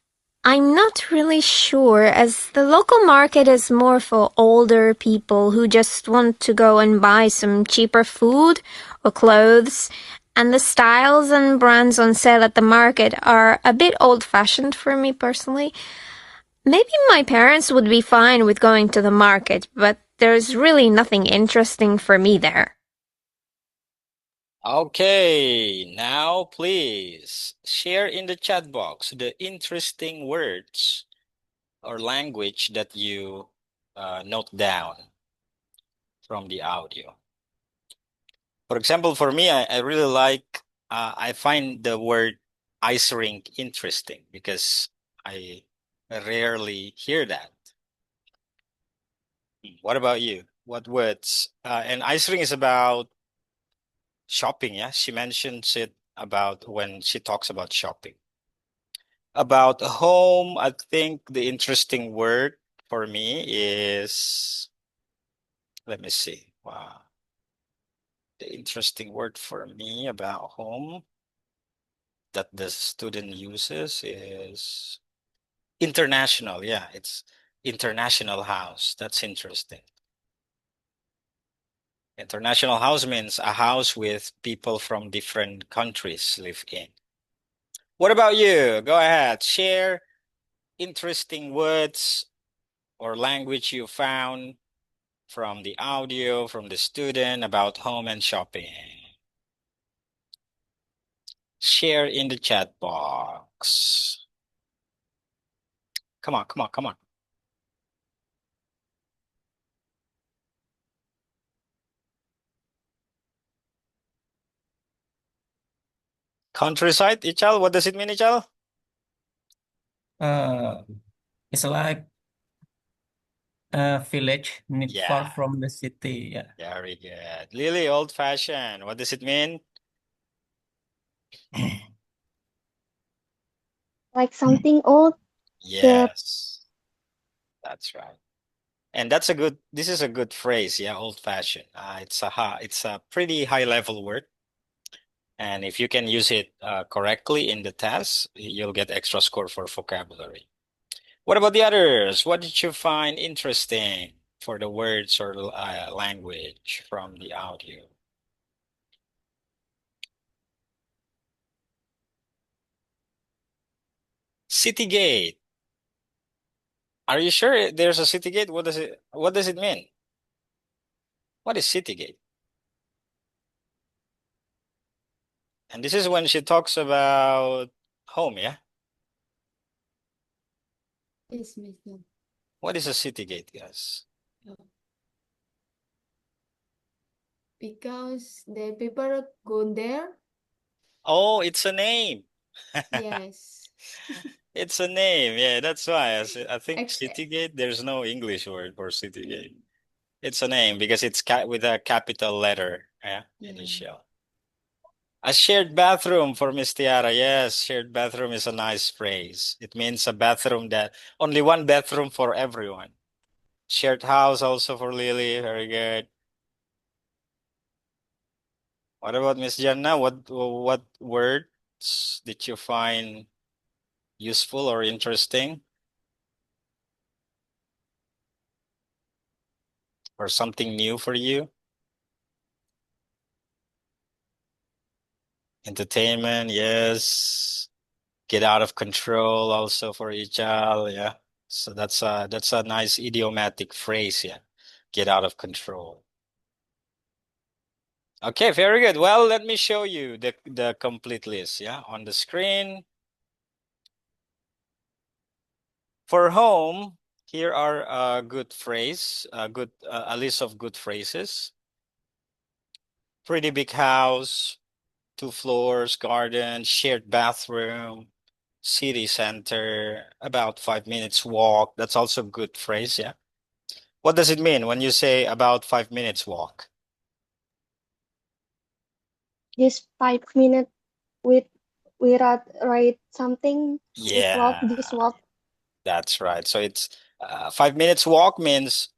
I'm not really sure, as the local market is more for older people who just want to go and buy some cheaper food or clothes, and the styles and brands on sale at the market are a bit old-fashioned for me personally. Maybe my parents would be fine with going to the market, but there's really nothing interesting for me there. Okay, now please share in the chat box the interesting words or language that you note down from the audio. For example, for me, I really like, I find the word ice rink interesting because I rarely hear that. What about you? What words? And ice rink is about shopping, yeah? She mentions it about when she talks about shopping. About home, I think the interesting word for me is, let me see. Wow. The interesting word for me about home that the student uses is international. Yeah, it's international house. That's interesting. International house means a house with people from different countries live in. What about you? Go ahead. Share interesting words or language you found from the audio, from the student about home and shopping. Share in the chat box. Come on, come on, come on. Countryside, Ichal? What does it mean, Ichal? Uh, it's like a village far Yeah, from the city. Yeah. very good. Lily, old-fashioned. What does it mean? Like something old that Yes, that's right. And that's a good, this is a good phrase. Yeah, old-fashioned. It's a pretty high-level word. And if you can use it correctly in the test, you'll get extra score for vocabulary. What about the others? What did you find interesting for the words or language from the audio? City gate. Are you sure there's a city gate? What does it mean? What is city gate? And this is when she talks about home, yeah? Yes, Mister. What is a city gate, guys? Because the people go there. Oh, it's a name. Yes. It's a name. Yeah, that's why I think Ex city gate, there's no English word for city gate. It's a name because it's with a capital letter, yeah, yeah. initial. A shared bathroom for Miss Tiara. Yes, shared bathroom is a nice phrase. It means a bathroom that only one bathroom for everyone. Shared house also for Lily. Very good. What about Miss Janna? What words did you find useful or interesting? Or something new for you? Entertainment, yes. Get out of control also for Ijal, yeah. So that's a nice idiomatic phrase, yeah. Get out of control. Okay, very good. Well, let me show you the complete list, yeah, on the screen. For home, here are a good phrase, a list of good phrases. Pretty big house, 2 floors, garden, shared bathroom, city center, about 5 minutes walk. That's also a good phrase, yeah. What does it mean when you say about 5 minutes walk? just 5 minutes with without write something with walk, Yeah, just walk. that's right. So it's 5 minutes walk means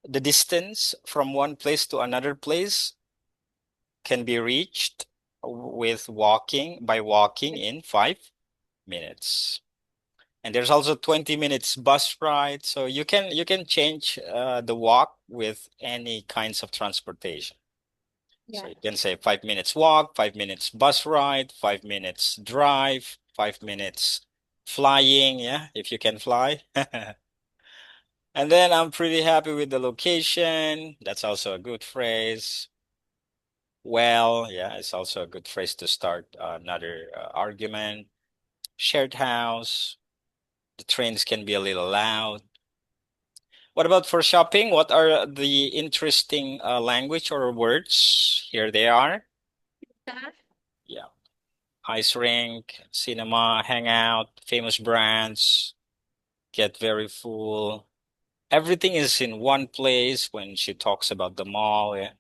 the distance from one place to another place can be reached by walking in 5 minutes. And there's also 20 minutes bus ride. So you can change the walk with any kinds of transportation. So Yeah. you can say 5 minutes walk, 5 minutes bus ride, 5 minutes drive, 5 minutes flying, yeah, if you can fly. And then I'm pretty happy with the location. That's also a good phrase. Well, yeah, it's also a good phrase to start another argument. Shared house. The trains can be a little loud. What about for shopping? What are the interesting language or words? Here they are. Yeah. Ice rink, cinema, hangout, famous brands, get very full. Everything is in one place when she talks about the mall, yeah.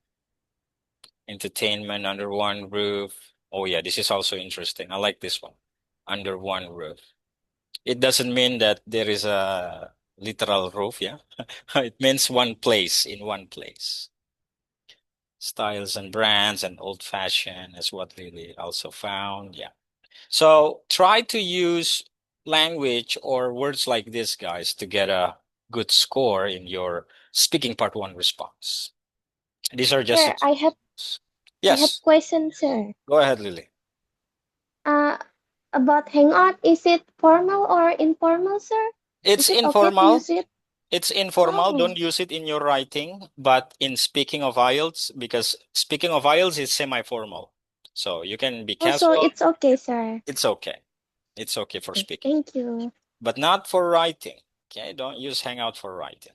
Entertainment under one roof. Oh yeah, this is also interesting. I like this one. Under one roof. It doesn't mean that there is a literal roof, yeah. It means one place, in one place. Styles and brands and old fashioned is what Lily also found. Yeah. So try to use language or words like this, guys, to get a good score in your speaking part one response. These are just Sir, examples. I have Yes, question, sir. go ahead, Lily. Uh, about hangout, is it formal or informal, sir? It's Is it okay to informal. use it? It's informal. Oh, Don't use it in your writing, but in speaking of IELTS, because speaking of IELTS is semi-formal. So you can be also casual. it's okay, sir. It's okay. It's okay for Okay, speaking, thank you. but not for writing. Okay, don't use Hangout for writing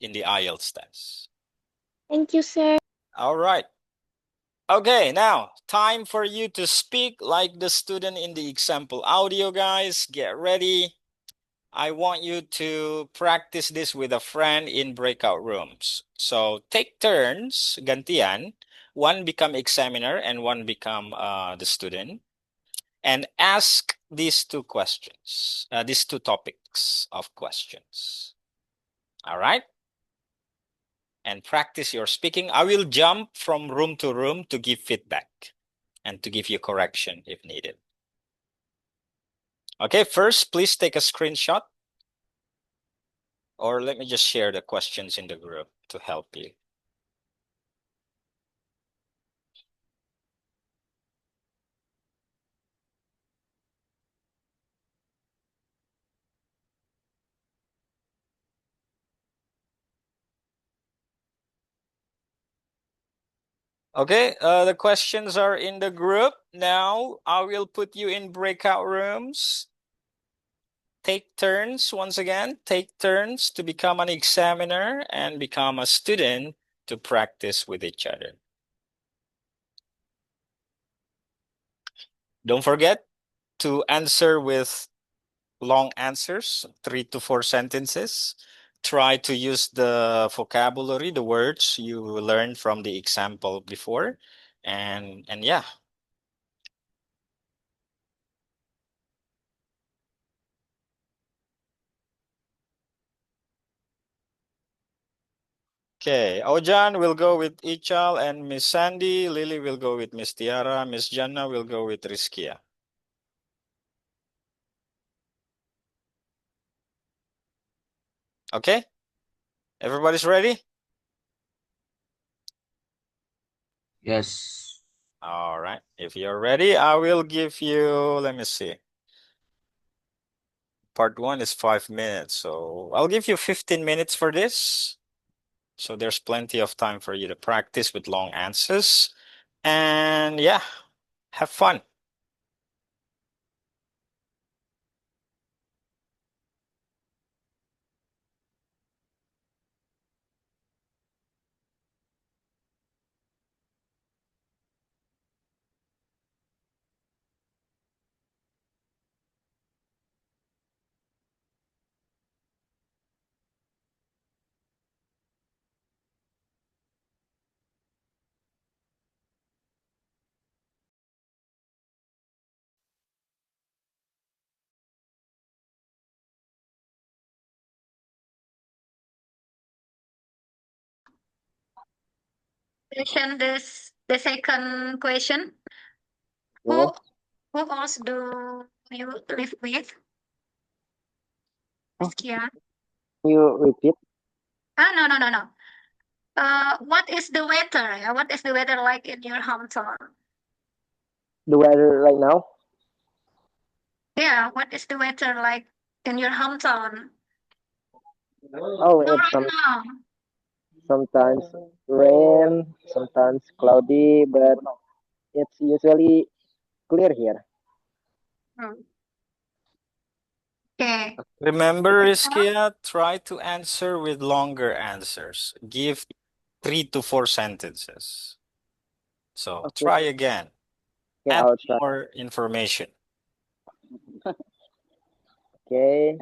in the IELTS test. Thank you, sir. All right. Okay, now time for you to speak like the student in the example audio, guys. Get ready. I want you to practice this with a friend in breakout rooms. So take turns, gantian. One become examiner and one become the student. And ask these two questions, these two topics of questions. All right? And practice your speaking. I will jump from room to room to give feedback and to give you correction if needed. Okay, first, please take a screenshot. Or let me just share the questions in the group to help you. Okay, the questions are in the group. Now I will put you in breakout rooms. Take turns once again. Take turns to become an examiner and become a student to practice with each other. Don't forget to answer with long answers, 3 to 4 sentences. Try to use the vocabulary, the words you learned from the example before. And yeah. Okay, Ojan will go with Ichal and Miss Sandy. Lily will go with Miss Tiara. Miss Janna will go with Rizkia. Okay, everybody's ready? Yes. All right, if you're ready, I will give you, let me see. Part 1 is 5 minutes, so I'll give you 15 minutes for this. So there's plenty of time for you to practice with long answers. And yeah, have fun. Question this the second question. Yes. Who else do you live with? Oh, Kia. you repeat No. What is the weather? What is the weather like in your hometown? the weather right now? Yeah, what is the weather like in your hometown? Oh, No, it's right now. sometimes rain, sometimes cloudy, but it's usually clear here. Hmm. Okay. Remember, Rizkia, try to answer with longer answers. Give 3 to 4 sentences. So Okay, try again. okay, Add I'll try. more information. Okay,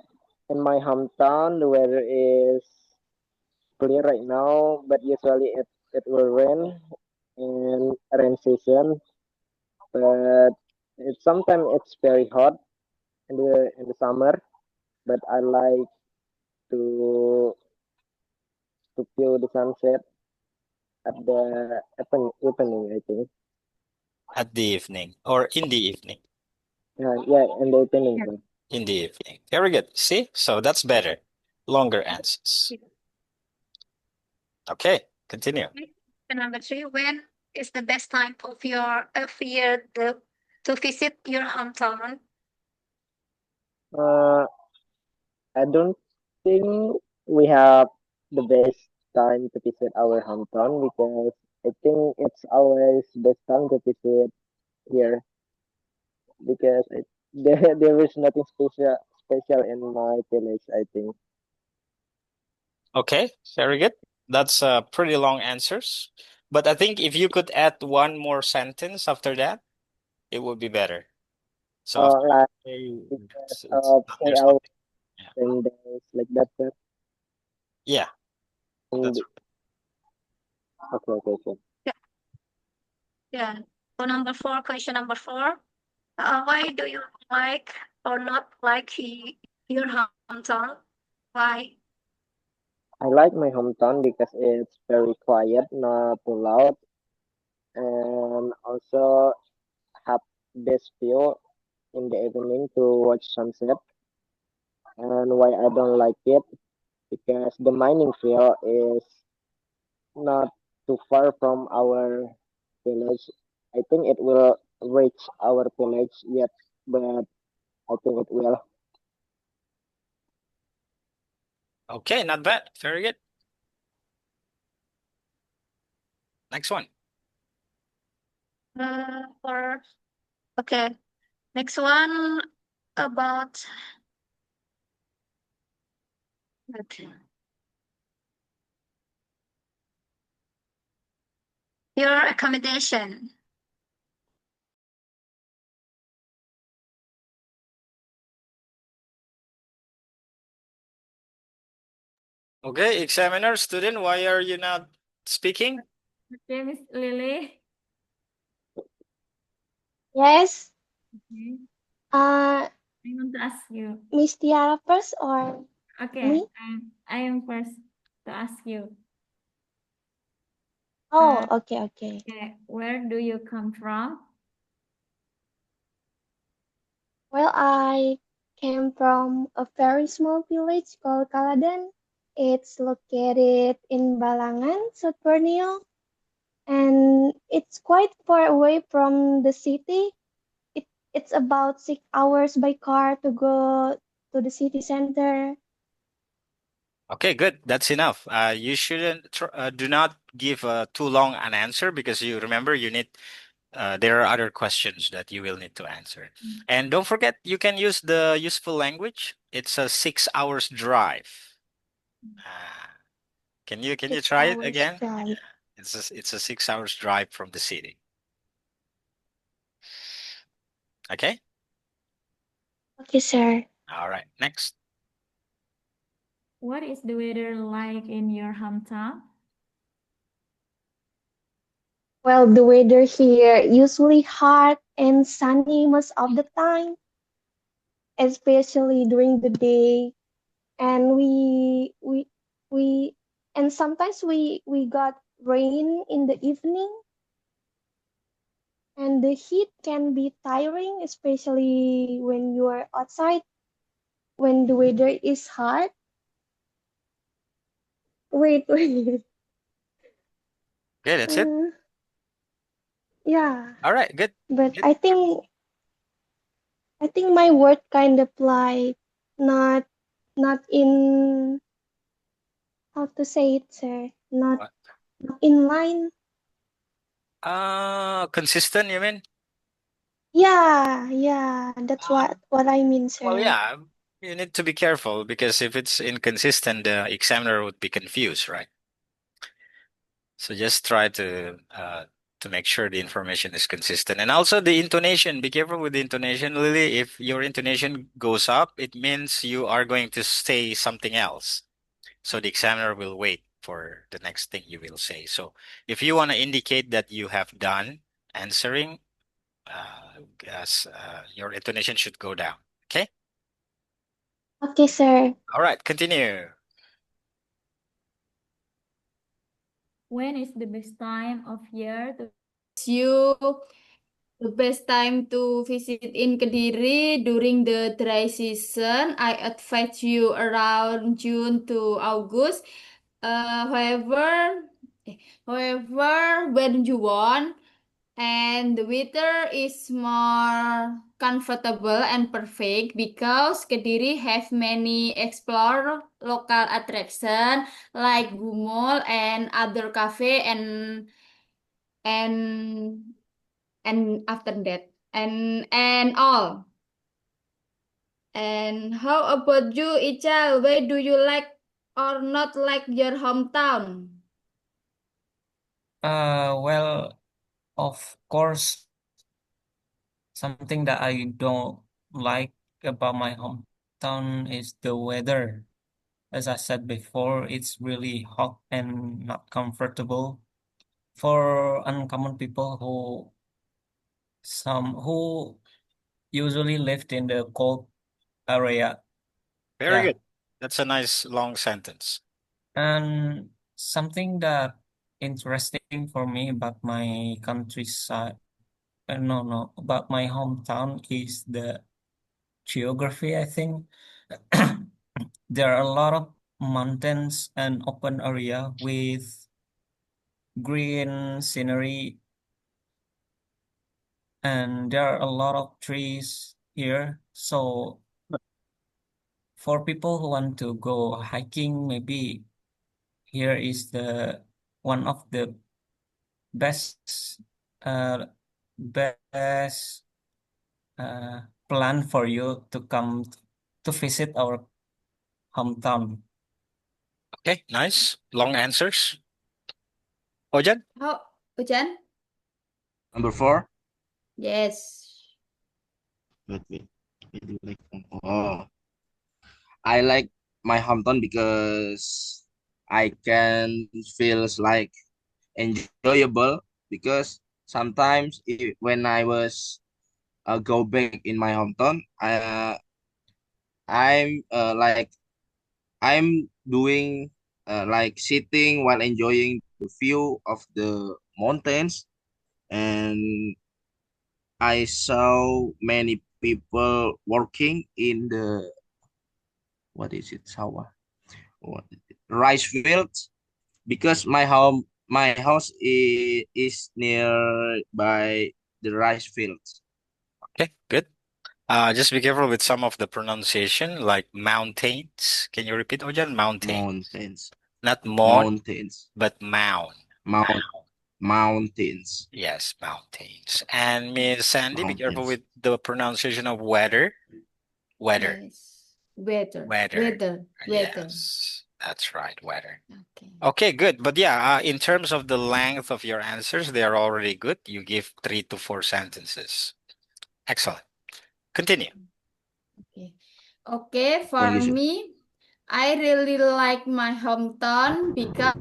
in my hometown, the weather is clear right now, but usually it will rain in rain season. But sometimes it's very hot in the summer. But I like to feel the sunset at the evening. I think. At the evening or in the evening. Yeah, in the evening. Yeah. Sir. In the evening. Very good. See? So that's better. Longer answers. Okay, continue. And number 3, when is the best time of year to visit your hometown? Uh, I don't think we have the best time to visit our hometown because I think it's always best time to visit here because there is nothing special in my village. I think. Okay, very good. That's pretty long answers. But I think if you could add one more sentence after that, it would be better. So after Like stay there's out nothing. Yeah. 10 days like that, sir. Yeah, And that's okay. Yeah. Yeah. So question number 4. Why do you like or not like your hometown? Why? I like my hometown because it's very quiet, not too loud, and also have this view in the evening to watch sunset. And why I don't like it because the mining field is not too far from our village. I think it will reach our village yet, but I think it will. okay. Not bad. Very good. Next one. For okay. Next one about your accommodation. Okay, examiner, student, why are you not speaking? Okay, Miss Lily. Yes. Okay. Uh, I want to ask you. Miss Tiara first or Okay, me? I am first to ask you. Oh, okay. Okay, where do you come from? Well, I came from a very small village called Kaladan. It's located in Balangan, South Borneo, and it's quite far away from the city. It's about 6 hours by car to go to the city center. Okay, good. That's enough. You shouldn't do not give too long an answer because you remember you need there are other questions that you will need to answer. And don't forget you can use the useful language. It's a 6 hours drive. Ah, can you Six try it hours again? drive. It's a 6 hours drive from the city. Okay? Okay, sir. All right. Next. What is the weather like in your hometown? Well, the weather here usually hot and sunny most of the time, especially during the day. And we and sometimes we got rain in the evening, and the heat can be tiring, especially when you are outside when the weather is hot. Wait. Okay, that's it. Uh, yeah, All right, good. but Good. I think my word kind of like not not in how to say it, sir. What? Not in line. Consistent, you mean? Yeah, that's Uh, what I mean, well, sir. yeah, you need to be careful because if it's inconsistent, the examiner would be confused, right? So just try to make sure the information is consistent. And also the intonation, be careful with the intonation, Lily. If your intonation goes up, it means you are going to say something else. So the examiner will wait for the next thing you will say. So if you want to indicate that you have done answering, your intonation should go down. Okay? Okay, sir. All right, continue. When is the best time of year to you? The best time to visit in Kediri during the dry season, I advise you around June to August. However, when you want, and the weather is more comfortable and perfect because Kediri have many explore local attraction like Gumol and other cafe and after that and all. And how about you, Ichal? Why do you like or not like your hometown? Well, of course, something that I don't like about my hometown is the weather. As I said before, it's really hot and not comfortable for uncommon people who usually lived in the cold area. Very Yeah. good. That's a nice long sentence. And something that interesting for me about my countryside, no, about my hometown is the geography, I think. There are a lot of mountains and open area with green scenery, and there are a lot of trees here. So for people who want to go hiking, maybe here is the one of the best uh best uh plan for you to come to visit our hometown. Okay, nice. Long answers. Ojan? How, Ujan? Number 4. Yes. Wait. I do like oh, I like my hometown because I can feels like enjoyable because sometimes when I was go back in my hometown, I'm I'm doing like sitting while enjoying the view of the mountains, and I saw many people working in the what is it sawah, what is it? Rice fields, because my house is near by the rice fields. Okay, good. Just be careful with some of the pronunciation, like mountains. Can you repeat, Ojan? Mountain. Mountains, Not mon, mountains, but mound. mount, mountains, Yes, mountains. And Miss Sandy, be careful mountains. with the pronunciation of weather. Weather. Yes. Weather. Weather. Weather. Weather. Yes, that's right, weather. Okay. Okay, good. But yeah, in terms of the length of your answers, they are already good. You give 3 to 4 sentences. Excellent. Continue. Okay. Okay, for Thank you, sir. me, I really like my hometown because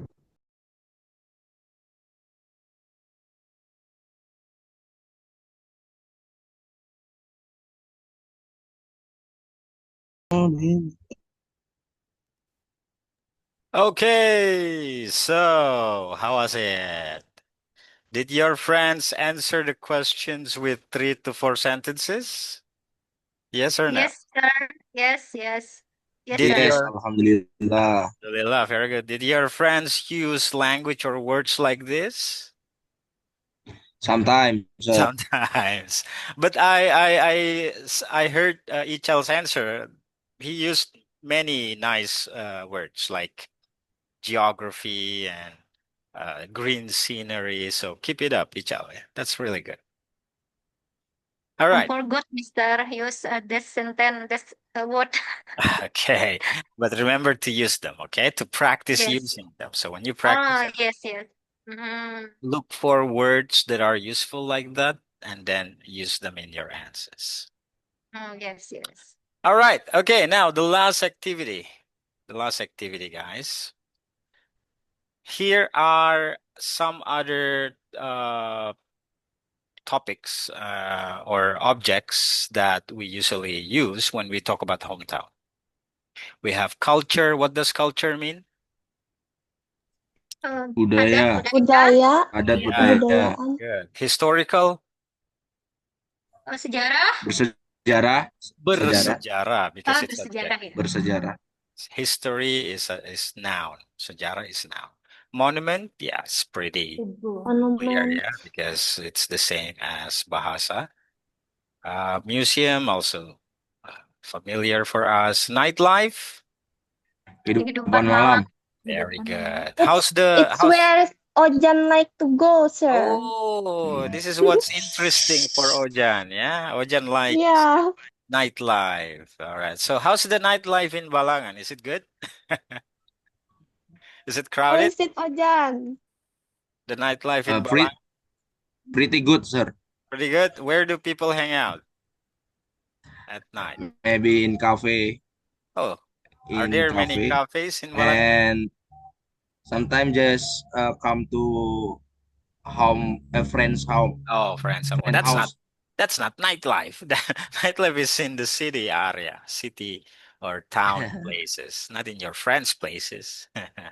Okay, so how was it? Did your friends answer the questions with 3 to 4 sentences? Yes or no? Yes, sir. Yes, yes. Yes, Did sir. Yes, your alhamdulillah. Alhamdulillah, very good. Did your friends use language or words like this? Sometimes, sir. Sometimes. But I heard Ichal's answer. He used many nice words like geography and green scenery. So keep it up, Ichal. That's really good. All Don't right. forget, Mister. Use this sentence, this word. Okay. But remember to use them, okay? To practice Yes. using them. So when you practice Ah, it, yes, yes. Mm-hmm. look for words that are useful like that and then use them in your answers. Oh, yes, yes. All right. Okay. Now the last activity. The last activity, guys. Here are some other topics or objects that we usually use when we talk about hometown. We have culture. What does culture mean? Adat Budaya, budaya, Budaya, adat Yeah, budaya, kebudayaan, good. Historical, sejarah, bersejarah, sejarah, bersejarah because it's bersejarah adjective. ya. bersejarah. History is noun. Sejarah is noun. Monument, yeah, it's pretty clear, monument, yeah, because it's the same as bahasa. Museum also familiar for us. Nightlife, Kehidupan Kehidupan malam. malam. very good. It's How's it's where Ojan like to go, sir. Oh, this is what's interesting for Ojan, yeah? Ojan likes Yeah. nightlife. All right. So how's the nightlife in Balangan? Is it good? Is it How crowded? is it, Ojan? The nightlife in Pretty, Balang? pretty good, sir. Pretty good. Where do people hang out at night? Maybe in cafe, Oh, are in there many cafe, cafes in Balang? and sometimes just come to home, a friend's home, Oh, friends. Oh, friend house. that's not nightlife. The nightlife is in the city area, city or town places, not in your friends' places. Yeah,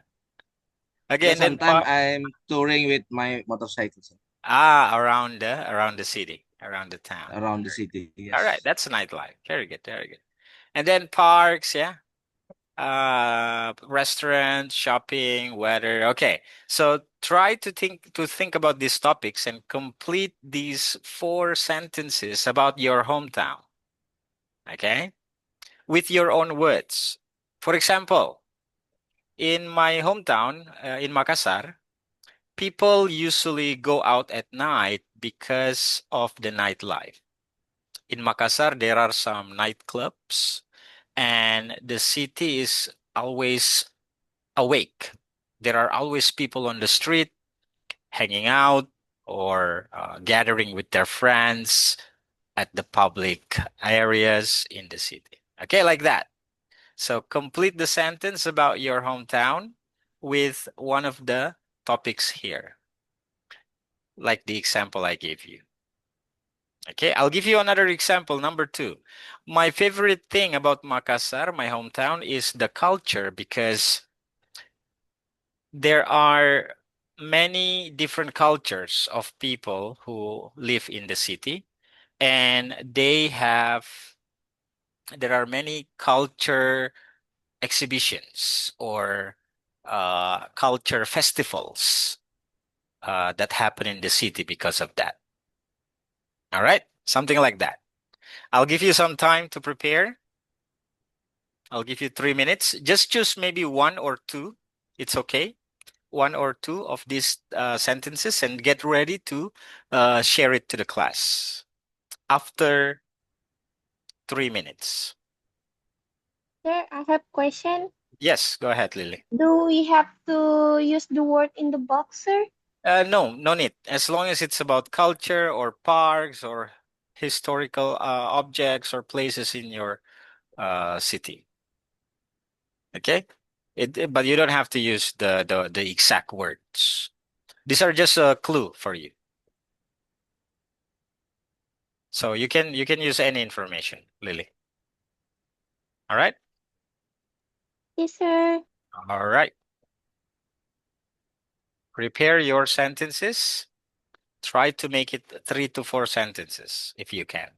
Again, then sometimes I'm touring with my motorcycle, sir, around the city, around the town. around the city. All right, Yes. that's nightlife. Very good, very good. And then parks, yeah. Restaurant, shopping, weather. Okay. So try to think about these topics and complete these 4 sentences about your hometown. Okay? With your own words. For example, in my hometown, in Makassar, people usually go out at night because of the nightlife. In Makassar, there are some nightclubs, and the city is always awake. There are always people on the street hanging out or gathering with their friends at the public areas in the city. Okay, like that. So complete the sentence about your hometown with one of the topics here, like the example I gave you. Okay, I'll give you another example, number 2. My favorite thing about Makassar, my hometown, is the culture because there are many different cultures of people who live in the city, and there are many culture exhibitions or culture festivals that happen in the city because of that. All right, something like that. I'll give you some time to prepare. I'll give you 3 minutes. Just choose maybe one or two. It's okay. One or two of these sentences and get ready to share it to the class after 3 minutes. Sir, I have question. Yes, go ahead, Lily. Do we have to use the word in the box, sir? No, no need. As long as it's about culture or parks or historical objects or places in your city. Okay? But you don't have to use the exact words. These are just a clue for you. So you can use any information, Lily. All right? Yes, sir. All right. Prepare your sentences. Try to make it 3 to 4 sentences if you can.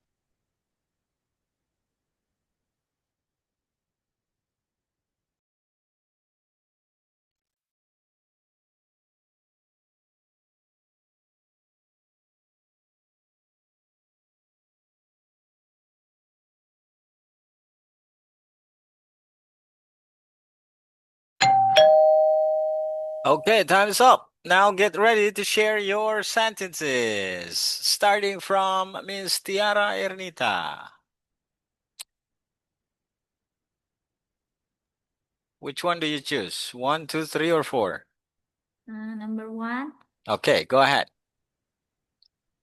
Okay, time is up. Now get ready to share your sentences. Starting from Miss Tiara Ernita. Which one do you choose? 1, 2, 3, or 4? Number 1, Okay, go ahead.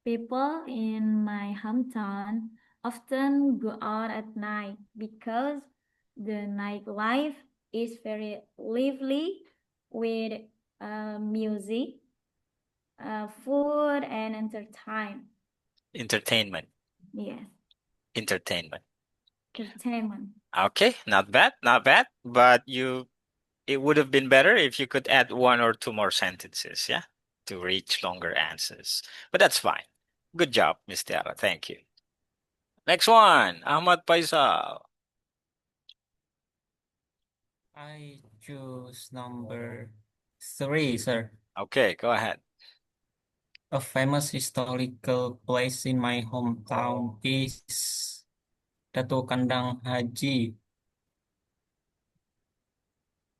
people in my hometown often go out at night because the nightlife is very lively with music, food, and Entertainment. Yes, Entertainment. entertainment. Okay, not bad, not bad. But it would have been better if you could add 1 or 2 more sentences, yeah, to reach longer answers. But that's fine. Good job, Miss Tiara. Thank you. Next one, Ahmad Paisal. I choose number 3, sir. Okay, go ahead. A famous historical place in my hometown is Datu Kandang Haji.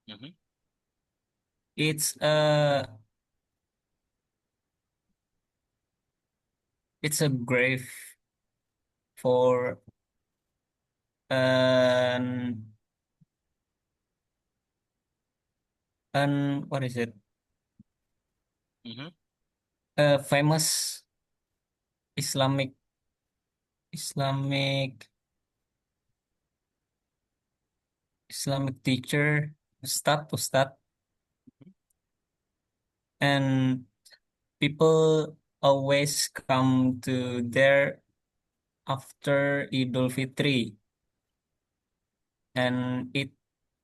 Mhm. It's a it's a grave for an what is it? Mhm. famous Islamic Islamic Islamic teacher, Ustad, and people always come to there after Idul Fitri, and it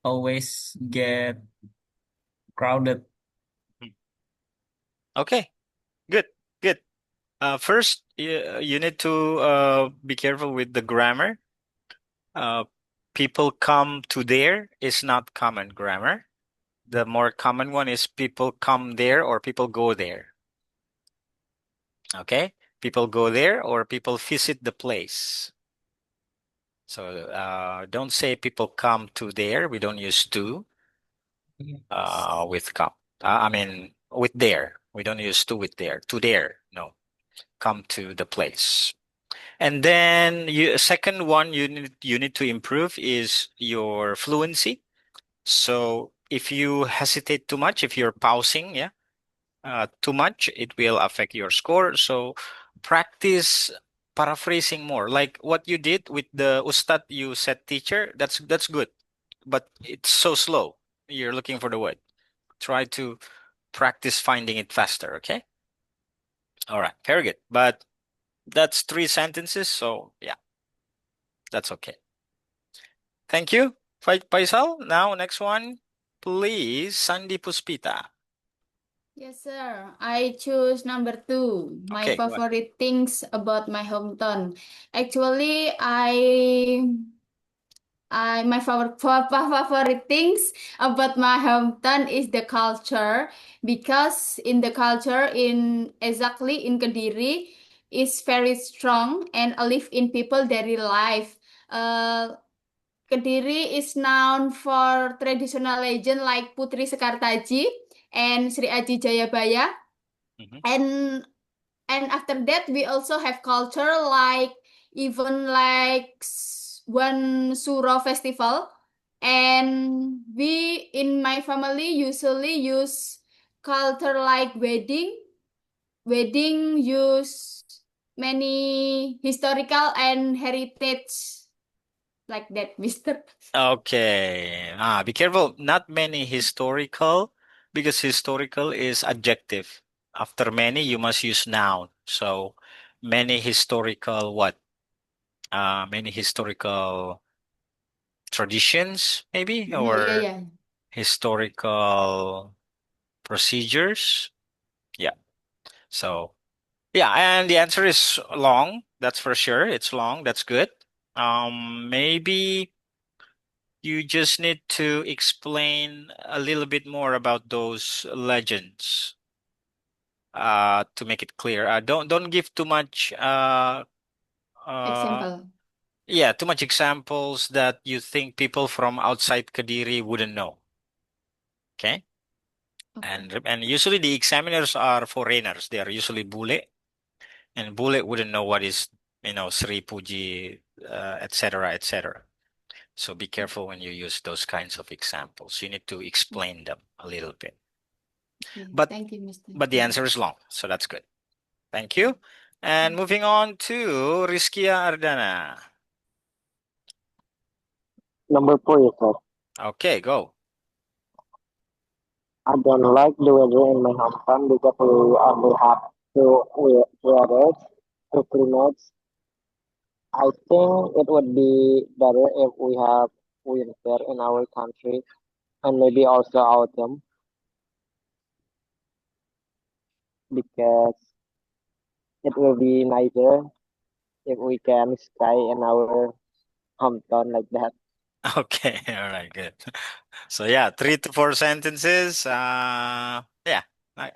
always get crowded. Okay, good, good. First, you need to be careful with the grammar. Uh, people come to there is not common grammar. The more common one is people come there or people go there. Okay, people go there or people visit the place. So don't say people come to there. We don't use to with come. I mean with there. We don't use to with there. To there. No. Come to the place. And then second one you need to improve is your fluency. So if you hesitate too much, if you're pausing, yeah, too much, it will affect your score. So practice paraphrasing more, like what you did with the ustad you said teacher. That's good, but it's so slow. You're looking for the word. Try to practice finding it faster. Okay. All right. Very good. But that's 3 sentences. So yeah, that's okay. Thank you, Faisal. Now next one, please, Sandi Puspita. Yes, sir. I choose number 2. My Okay, go ahead. favorite things about my hometown. Actually, I my favorite things about my hometown is the culture, because in the culture in exactly in Kediri is very strong and live in people daily life. Uh, Kediri is known for traditional legend like Putri Sekartaji and Sri Aji Jayabaya, Mhm. and after that we also have culture like even like one Suro festival, and we in my family usually use culture like wedding use many historical and heritage like that, Mister. Okay. Be careful. Not many historical, because historical is adjective. After many, you must use noun. So many historical what? Many historical traditions, maybe, Yeah, yeah, or yeah. historical procedures. Yeah. So yeah, and the answer is long. That's for sure. It's long. That's good. Maybe you just need to explain a little bit more about those legends to make it clear. Don't give too much uh Example. yeah, too much examples that you think people from outside Kadiri wouldn't know. Okay? Okay. And usually the examiners are foreigners. They are usually bule, and bule wouldn't know what is, Sri Puji, etc., etc. So be careful when you use those kinds of examples. You need to explain them a little bit. Okay. But Thank you, Mister. but the answer is long, so that's good. Thank you. And moving on to Rizkia Ardana. Number 4, yes, sir. Okay, go. I don't like the weather in my hometown because we only have weathers, two climates. I think it would be better if we have winter in our country and maybe also autumn because it will be nicer if we can sky in our hometown like that. Okay, all right, good. So yeah, 3 to 4 sentences. Yeah,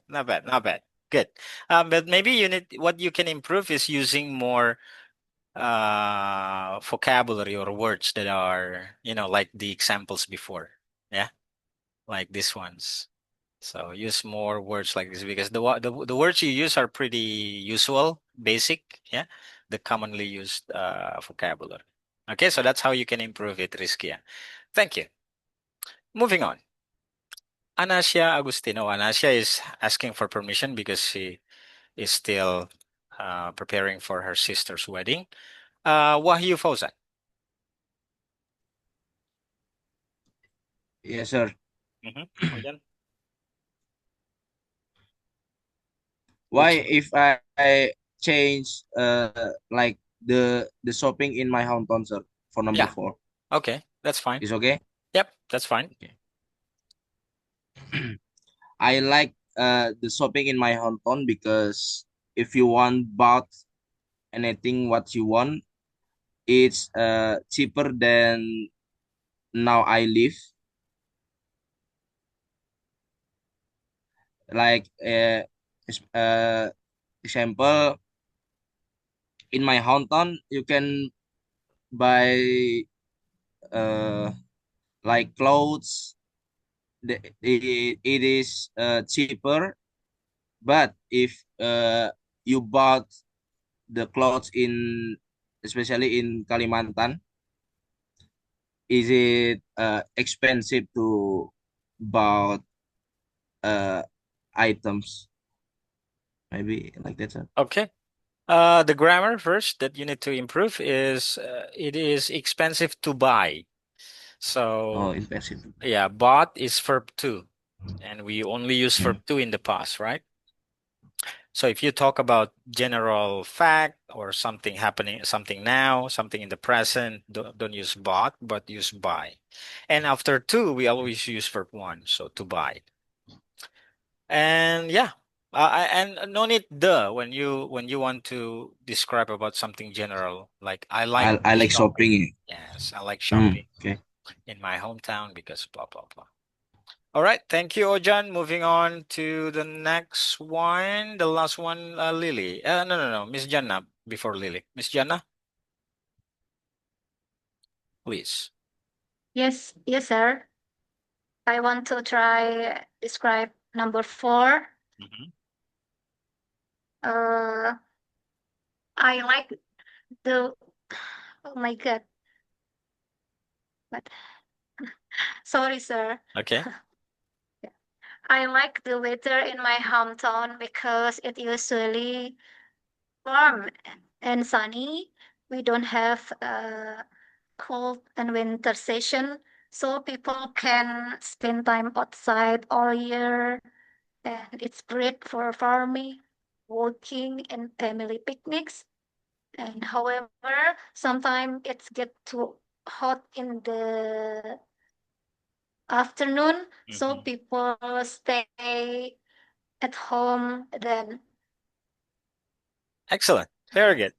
not bad, not bad. Good. But maybe what you can improve is using more vocabulary or words that are, like the examples before. Yeah, like these ones. So use more words like this, because the words you use are pretty usual, basic, yeah, the commonly used vocabulary. Okay, so that's how you can improve it, Riskia. Thank you. Moving on. Anasia Agustino. Anasia is asking for permission because she is still preparing for her sister's wedding. Wahyu Fauzan. Yes, sir. Ojan? Why Which? if I change like the shopping in my hometown, sir, for number Yeah. 4? Okay, that's fine. Is okay? Yep, that's fine. Okay. I like the shopping in my hometown because if you want bought anything what you want, it's cheaper than now I live. Like example, in my hometown you can buy uh like clothes. It is cheaper, but if you bought the clothes in especially in Kalimantan, is it expensive to buy uh items? Maybe like that, sir. Okay. The grammar first that you need to improve is it is expensive to buy. Oh, So expensive. yeah, bought is verb two, and we only use verb Mm. two in the past, right? So if you talk about general fact or something happening, something now, something in the present, don't use bought, but use buy. And after two, we always use verb one, so to buy. And yeah, and no need the when you want to describe about something general, like I like I like shopping. shopping. Yes, I like Mm, shopping okay. in my hometown because blah blah blah. All right, thank you, Ojan. Moving on to the next one, the last one, Lily. No, Miss Jannah before Lily. Miss Jannah, please. Yes, yes, sir. I want to try describe number 4. Mhm. Uh, I like the. Oh my God! But sorry, sir. Okay. I like the weather in my hometown because it usually warm and sunny. We don't have cold and winter session, so people can spend time outside all year, and it's great for farming, walking, and family picnics. And however, sometimes it's get too hot in the afternoon, so Mhm. people stay at home then. Excellent. Very good.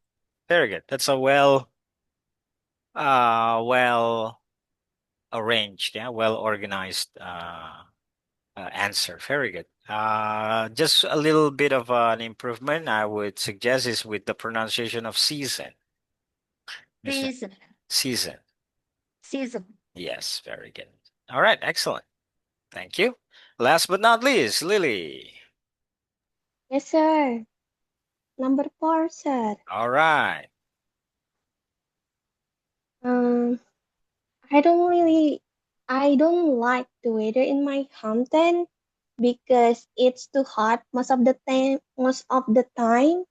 Very good. That's a well arranged, yeah, well organized answer. Very good. Just a little bit of an improvement I would suggest is with the pronunciation of season. Miss Jan- Season, Season. season. Yes, very good. All right, excellent. Thank you. Last but not least, Lily. Yes, sir. Number 4, sir. All right. Um, I don't really, I don't like the weather in my hometown because it's too hot most of the time,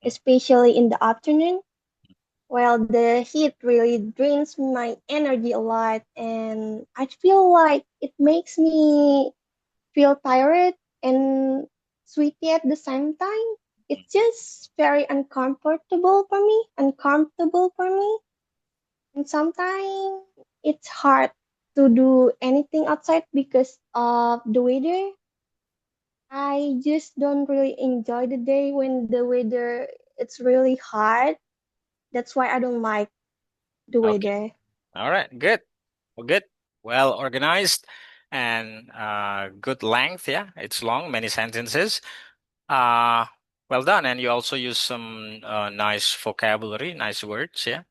especially in the afternoon. Well, the heat really drains my energy a lot, and I feel like it makes me feel tired and sweaty at the same time. It's just very uncomfortable for me, and sometimes it's hard to do anything outside because of the weather. I just don't really enjoy the day when the weather it's really hot. That's why I don't like the Okay. weather. All right. Good. Well, good. Well organized and good length. Yeah, it's long, many sentences. Uh, well done. And you also use some nice vocabulary, nice words. Yeah.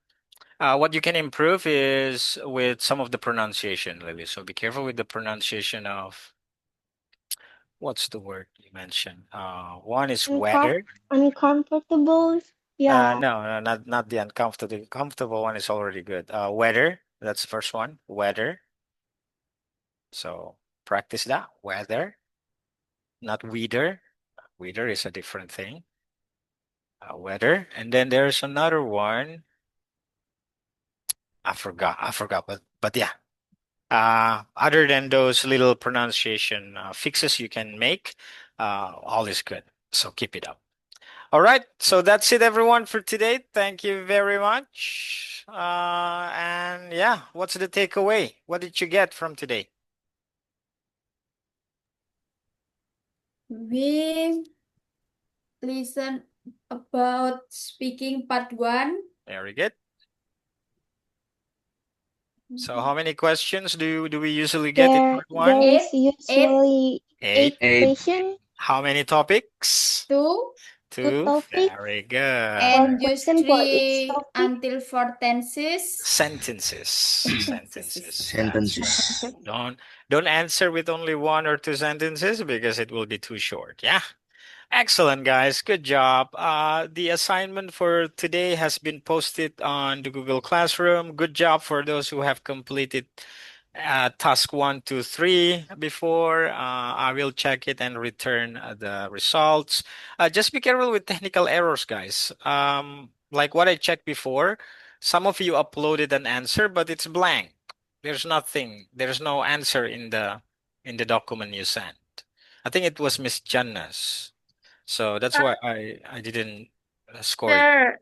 What you can improve is with some of the pronunciation, Lily. So be careful with the pronunciation of what's the word you mentioned? One is Uncom- weather. Uncomfortable. Yeah. No, not the uncomfortable. Comfortable one is already good. Weather. That's the first one. Weather. So practice that. Weather, not weather. Weather is a different thing. Weather. And then there's another one. I forgot, but yeah. Other than those little pronunciation fixes you can make, all is good. So keep it up. All right. So that's it, everyone, for today. Thank you very much. And yeah, what's the takeaway? What did you get from today? We listen about speaking part 1. Very good. So how many questions do we usually get in part There one? is Eight, eight, usually Eight. 8. question, How many topics? 2, two Two. topics, Very good. or and use question for each 3 topic. until 4 tenses. Sentences. Sentences. That's right. Sentences. Don't answer with only one or two sentences because it will be too short. Yeah. Excellent, guys. Good job. The assignment for today has been posted on the Google Classroom. Good job for those who have completed task 1, 2, 3 before. I will check it and return the results. Just be careful with technical errors, guys. Like what I checked before, some of you uploaded an answer, but it's blank. There's nothing. There's no answer in the document you sent. I think it was Miss Janna's. So that's Uh, why I didn't score it. sir,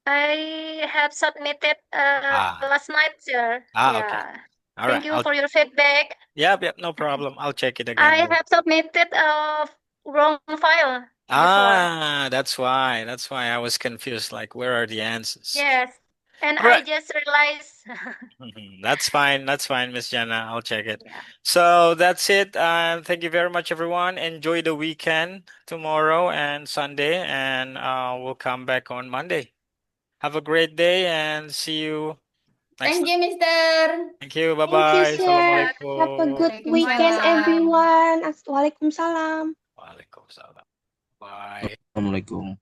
I have submitted Ah, last night, sir. okay. Yeah. All right. Thank you for your feedback. Yep, no problem. I'll check it again I though. have submitted a wrong file before. That's why. That's why I was confused. Like, where are the answers? Yes. And All I right. just realized. That's fine. That's fine, Miss Jenna. I'll check it. Yeah. So that's it. Thank you very much, everyone. Enjoy the weekend tomorrow and Sunday, and we'll come back on Monday. Have a great day and see you next Thank time. you, Mister. Thank you. Bye Thank you, bye. sir. Have a Assalamualaikum. good weekend, Waalaikumsalam. everyone. Waalaikumsalam. Waalaikumsalam. Bye. Assalamualaikum.